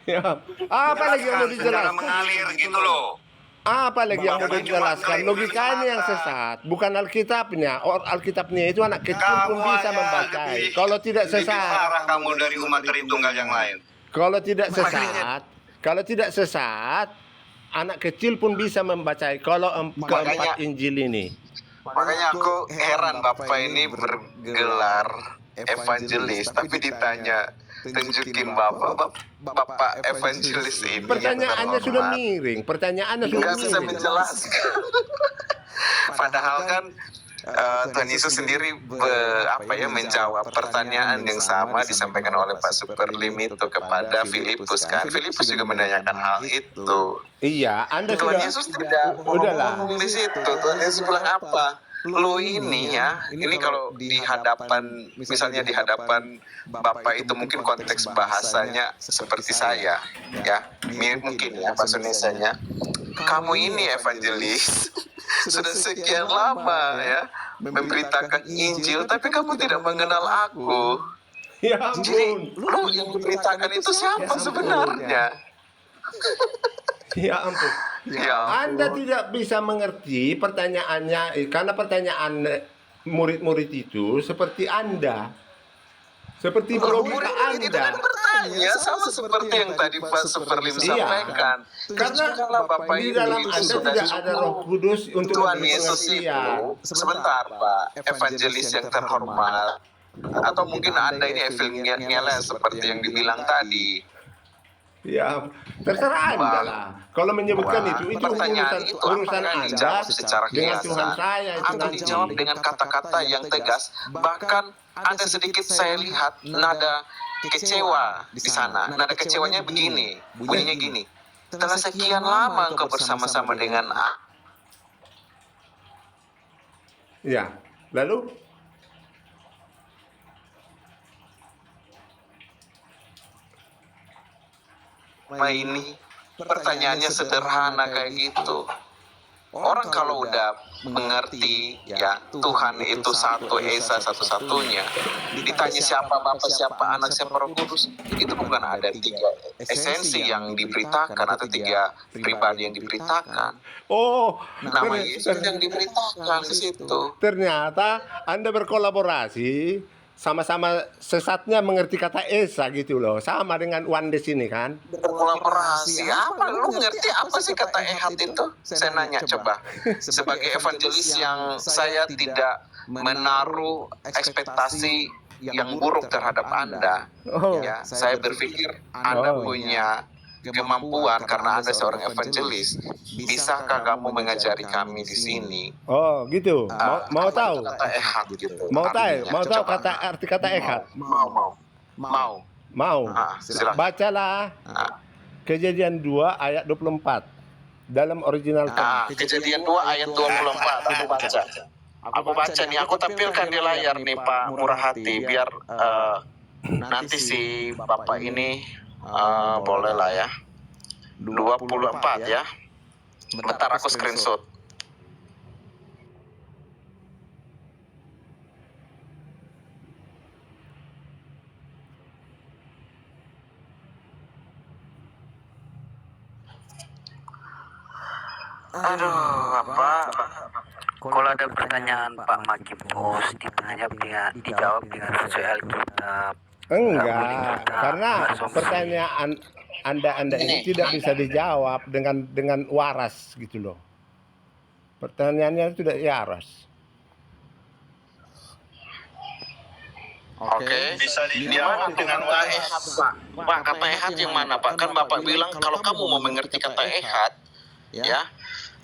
S2: Ya. Apa lagi yang mau
S7: Jelaskan secara
S2: dijelaskan?
S7: mengalir gitu loh.
S2: Apa lagi yang mau dijelaskan? Logikanya yang sesat, bukan Alkitabnya. Alkitabnya itu anak kecil pun bisa membaca. Kalau tidak
S7: Lebih
S2: sesat,
S7: parah kamu dari umat Tritunggal yang lain.
S2: kalau tidak sesat, anak kecil pun bisa membaca. Kalau keempat Injil ini,
S10: Makanya aku heran Bapak ini bergelar evangelis, tapi ditanya tunjukin Bapak evangelis ini.
S2: pertanyaannya sudah miring.
S10: Nggak bisa menjelaskan. Padahal kan Tuhan Yesus sendiri menjawab pertanyaan yang sama disampaikan oleh Pak Superlim itu kepada Filipus kan. Filipus juga menanyakan hal itu.
S2: Iya, Anda
S10: Tuhan
S2: sudah.
S10: Yesus tidak ngomong di situ. Tuhan Yesus bilang apa? Lu ini ya, ini kalau di hadapan, misalnya di hadapan Bapak itu mungkin konteks bahasanya seperti saya, ya, mirip mungkin ya bahasa Indonesianya. Kamu ini evangelis, sudah sekian lama ya, memberitakan Injil, tapi kamu tidak mengenal aku.
S2: Ya
S10: Jadi,
S2: ampun.
S10: lu yang diberitakan itu siapa sebenarnya?
S2: Ya ampun.
S10: Ya,
S2: Anda tidak bisa mengerti pertanyaannya karena pertanyaan murid-murid itu seperti Anda. Seperti logika
S10: murid itu
S2: Anda.
S10: kan bertanya sama seperti yang tadi Pak Superlim
S2: Iya.
S10: sampaikan.
S2: Karena
S10: Tunjukkanlah Bapak
S2: di
S10: ini
S2: dalam
S10: itu
S2: Anda
S10: sudah
S2: tidak ada Roh Kudus untuk
S10: Tuhan
S2: memberi
S10: Yesus itu
S2: pengertian.
S10: sebentar Pak, evangelis yang terhormat, atau mungkin Anda ini evangelinya seperti yang dibilang tadi.
S2: Ya, terserah Anda lah. Kalau menyebutkan itu
S10: Pertanyaan
S2: urusan
S10: itu
S2: urusan
S10: akan
S2: Anda
S10: dijawab secara
S2: dengan
S10: kiasan
S2: Tuhan saya itu
S10: atau
S2: nanti.
S10: dijawab dengan kata-kata yang tegas. Bahkan ada sedikit saya lihat nada kecewa di sana. Nada kecewanya begini, bunyinya gini. Telah sekian lama engkau bersama-sama dengan aku.
S2: Ya, lalu
S10: Ini pertanyaannya sederhana kayak gitu. Orang kalau udah mengerti ya Tuhan itu satu esa satu-satunya, ditanya siapa Bapa, siapa Anak, siapa Roh Kudus, itu bukan ada tiga esensi yang diberitakan atau tiga pribadi yang diberitakan. Nama Yesus yang diberitakan di situ.
S2: ternyata Anda berkolaborasi sama-sama sesatnya mengerti kata Esa gitu loh. Sama dengan Wandes ini kan.
S10: Berkolaborasi apa? Lu ngerti apa sih kata ehad itu? Saya nanya coba. Sebagai evangelis yang saya tidak menaruh ekspektasi yang buruk terhadap Anda, ya, saya berpikir Anda punya kemampuan karena Anda seorang evangelis. Bisakah kamu mengajari kami di sini?
S2: Oh, gitu. Mau tahu?
S10: Kata ehad gitu.
S2: Mau tahu
S10: Coba.
S2: arti kata Ehad?
S10: Mau. Silakan.
S2: Bacalah Kejadian 2 ayat 24 dalam original teks.
S10: Kejadian 2 ayat 24. Aku baca. Aku baca nih, aku tampilkan di layar nih Pak Murah Hati biar nanti si Bapak ini boleh lah ya. 24 ya. Bentar aku screenshot.
S1: Aduh, apa? Kalau ada pertanyaan Pak Magibus, dijawab dengan sesuai Alkitab.
S2: Enggak, karena pertanyaan Anda ini tidak bisa dijawab dengan waras gitu loh. Pertanyaannya tidak waras.
S10: Oke.
S9: Bisa dijawab dengan
S10: ehad, Pak. Pak, kata ehad yang mana, Pak? Kan Bapak bilang kalau kamu mau mengerti kata ehad, ya,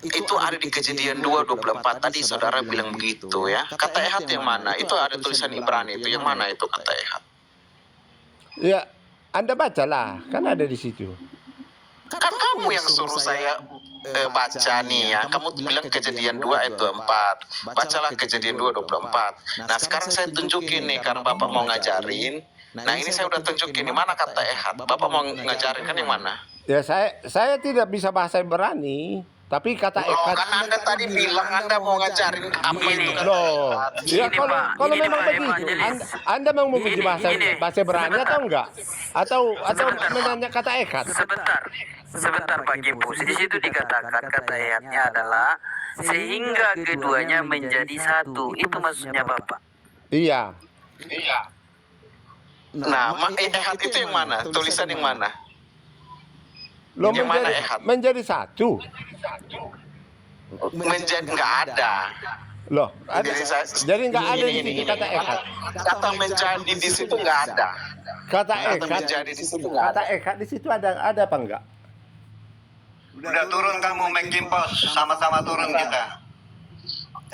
S10: itu ada di Kejadian 2:24 tadi saudara bilang begitu ya. Kata ehad yang mana? Itu ada tulisan Ibrani itu. Yang mana itu kata ehad?
S2: Ya, Anda bacalah, kan ada di situ.
S10: Kan kamu yang suruh saya baca nih ya. Kamu bilang Kejadian 2 ayat 24. Bacalah Kejadian 2:24. Nah, sekarang saya tunjukin nih karena Bapak mau ngajarin. Nah, ini saya udah tunjukin di mana kata ehad. Bapak mau ngajarin kan yang mana?
S2: Ya, saya tidak bisa bahasa Ibrani, tapi kata Ehad.
S10: Kan Anda tadi bilang Anda mau ngajarin apa itu kata
S2: Loh, ya
S1: Ini,
S2: kalau
S1: Pak. Ini,
S2: memang
S1: Pak,
S2: begitu,
S1: evangelis.
S2: Anda mau menguji
S1: Ini.
S2: bahasa Ibrani atau enggak? Atau
S1: Sebentar, Pak.
S2: menanya kata Ehad?
S1: Sebentar. Sebentar Pak Gimpus, di situ dikatakan kata ayatnya adalah sehingga keduanya menjadi satu. Itu maksudnya Bapak.
S2: Iya.
S10: Nah, ehad itu yang mana? Tulisan yang mana?
S2: Lo
S10: Yang mana
S2: menjadi,
S10: ehad?
S2: menjadi satu.
S10: Menjadi nggak ada.
S2: Loh, ada. Jadi nggak ada di situ kata ehad.
S10: Kata menjadi di situ nggak ada.
S2: Kata
S10: Kata
S2: ehad.
S10: menjadi di situ nggak
S2: Kata
S10: ada.
S2: ehad di situ ada apa enggak?
S7: Udah turun kamu Mckimpos, sama-sama turun kita.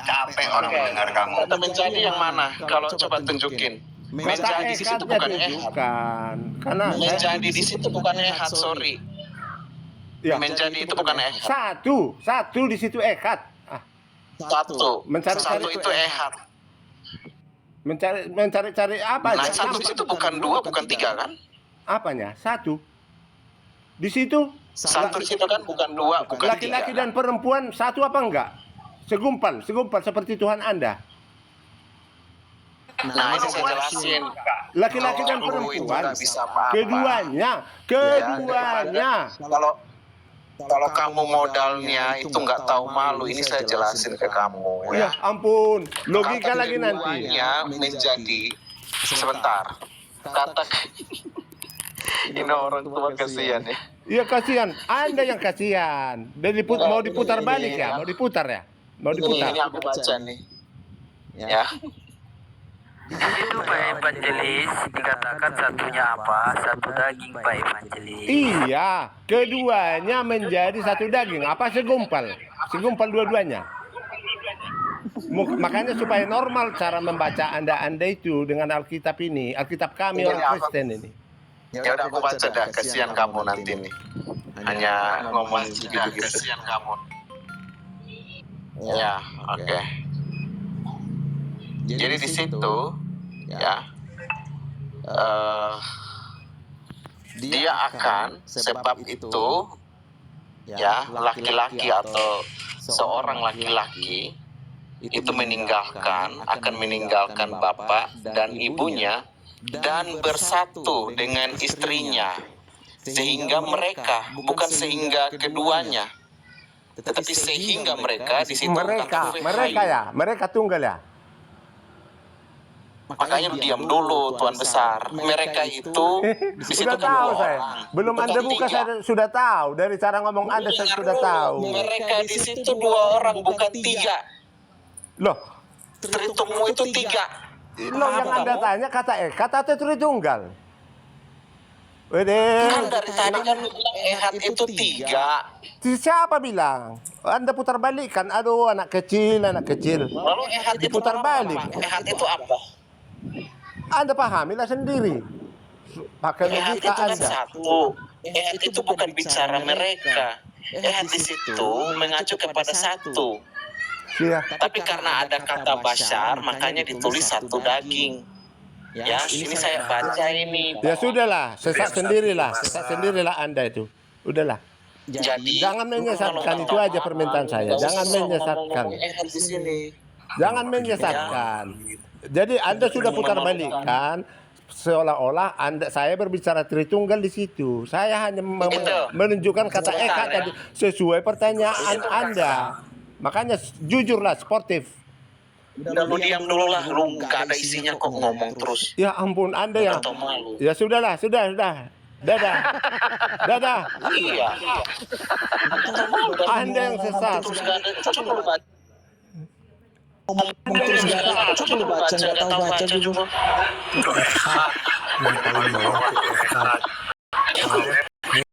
S7: Capek orang mendengar kamu.
S10: Kata menjadi yang mana? Kalau coba tunjukin.
S2: Kata
S10: Menjadi di situ
S2: ehadnya
S10: bukan ehad.
S2: tunjukkan. Karena
S10: Menjadi di situ bukan ehad, sorry.
S2: ya,
S10: Menjadi itu bukan ehad.
S2: satu di situ ehad.
S10: Satu.
S2: Mencari-cari
S10: Satu itu ehad.
S2: Mencari apa?
S10: Nah, satu di situ bukan dua, bukan tiga kan?
S2: Apanya? Satu. Di situ
S10: Satu di situ kan bukan dua, bukan tiga.
S2: laki-laki dan perempuan satu apa enggak? Segumpal seperti Tuhan Anda.
S10: Nah, ini saya jelasin.
S2: Laki-laki dan
S10: Kalau itu
S2: perempuan.
S10: nggak bisa apa-apa.
S2: Keduanya.
S10: Kalau kamu modalnya itu nggak tahu malu, ini saya jelasin ke kamu
S2: Ya
S10: ya.
S2: ampun, logika lagi nanti.
S10: Keduanya menjadi sebentar. Kata ini orang tua kasihan ya.
S2: Iya kasihan, Anda yang kasihan. Mau diputar balik ya, mau diputar ya, mau diputar.
S10: Ini aku baca nih. Ya.
S1: Di situ Pak Evangelis dikatakan satunya apa? Satu daging Pak Evangelis.
S2: Iya, keduanya menjadi satu daging. Apa segumpal? Segumpal dua-duanya. Makanya supaya normal cara membaca Anda itu dengan Alkitab ini, Alkitab kami orang Kristen ini.
S10: Ya udah aku baca dah, kasihan kamu nanti nih. Hanya ngomong gitu-gitu. Kasihan kamu. Ya, oke. Jadi di situ ya dia akan sebab itu ya laki-laki atau seorang laki-laki itu akan meninggalkan bapak dan ibunya dan bersatu dengan istrinya, sehingga mereka, bukan sehingga keduanya, tetapi sehingga mereka di situ
S2: Mereka tunggal ya.
S10: Makanya diam dulu Tuhan besar. Mereka itu di situ
S2: Sudah
S10: kan
S2: tahu
S10: dua
S2: saya.
S10: orang.
S2: Belum
S10: Bukan
S2: Anda buka
S10: tiga.
S2: saya sudah tahu. Dari cara ngomong Anda saya sudah tahu.
S10: Mereka di situ dua orang, bukan tiga.
S2: Loh,
S10: Tritungmu itu tiga.
S2: yang Anda tanya kata atau Tritunggal? Wede.
S10: Kan dari tadi kan lu bilang ehad itu tiga.
S2: Siapa bilang? Anda putar balik kan? Aduh, anak kecil.
S10: Lalu ehad itu
S2: Diputar
S10: apa,
S2: balik.
S10: Pak? Ehad itu apa?
S2: Anda pahamilah sendiri. Pakai
S10: Ehad itu
S2: logika
S10: kan
S2: Anda.
S10: satu. Ehad itu bukan bicara mereka. Ehad di situ mengacu kepada satu.
S2: Iya.
S10: Tapi karena ada kata bashar, makanya ditulis satu daging. Ya, ini saya baca ini.
S2: Ya sudahlah, sesak sendirilah Anda itu. Udahlah.
S10: Jadi
S2: Jangan menyesatkan, itu aja permintaan saya. Jangan menyesatkan.
S10: Ehad di sini.
S2: Jangan menyesatkan. Jadi Anda sudah putar balikan seolah-olah saya berbicara Tritunggal di situ. Saya hanya menunjukkan kata eka tadi sesuai pertanyaan Anda. Makanya jujurlah, sportif.
S10: Udah lu diam dulu lah, lu nggak ada isinya kok ngomong terus.
S2: Ya ampun, Anda yang
S10: Atau malu.
S2: ya sudah. Dadah.
S10: Iya.
S2: Anda yang sesat.
S10: Terus nggak ada, coba lu baca. Ngomong terus nggak ada, coba lu baca, nggak tahu baca juga.
S5: Yang paling bawah itu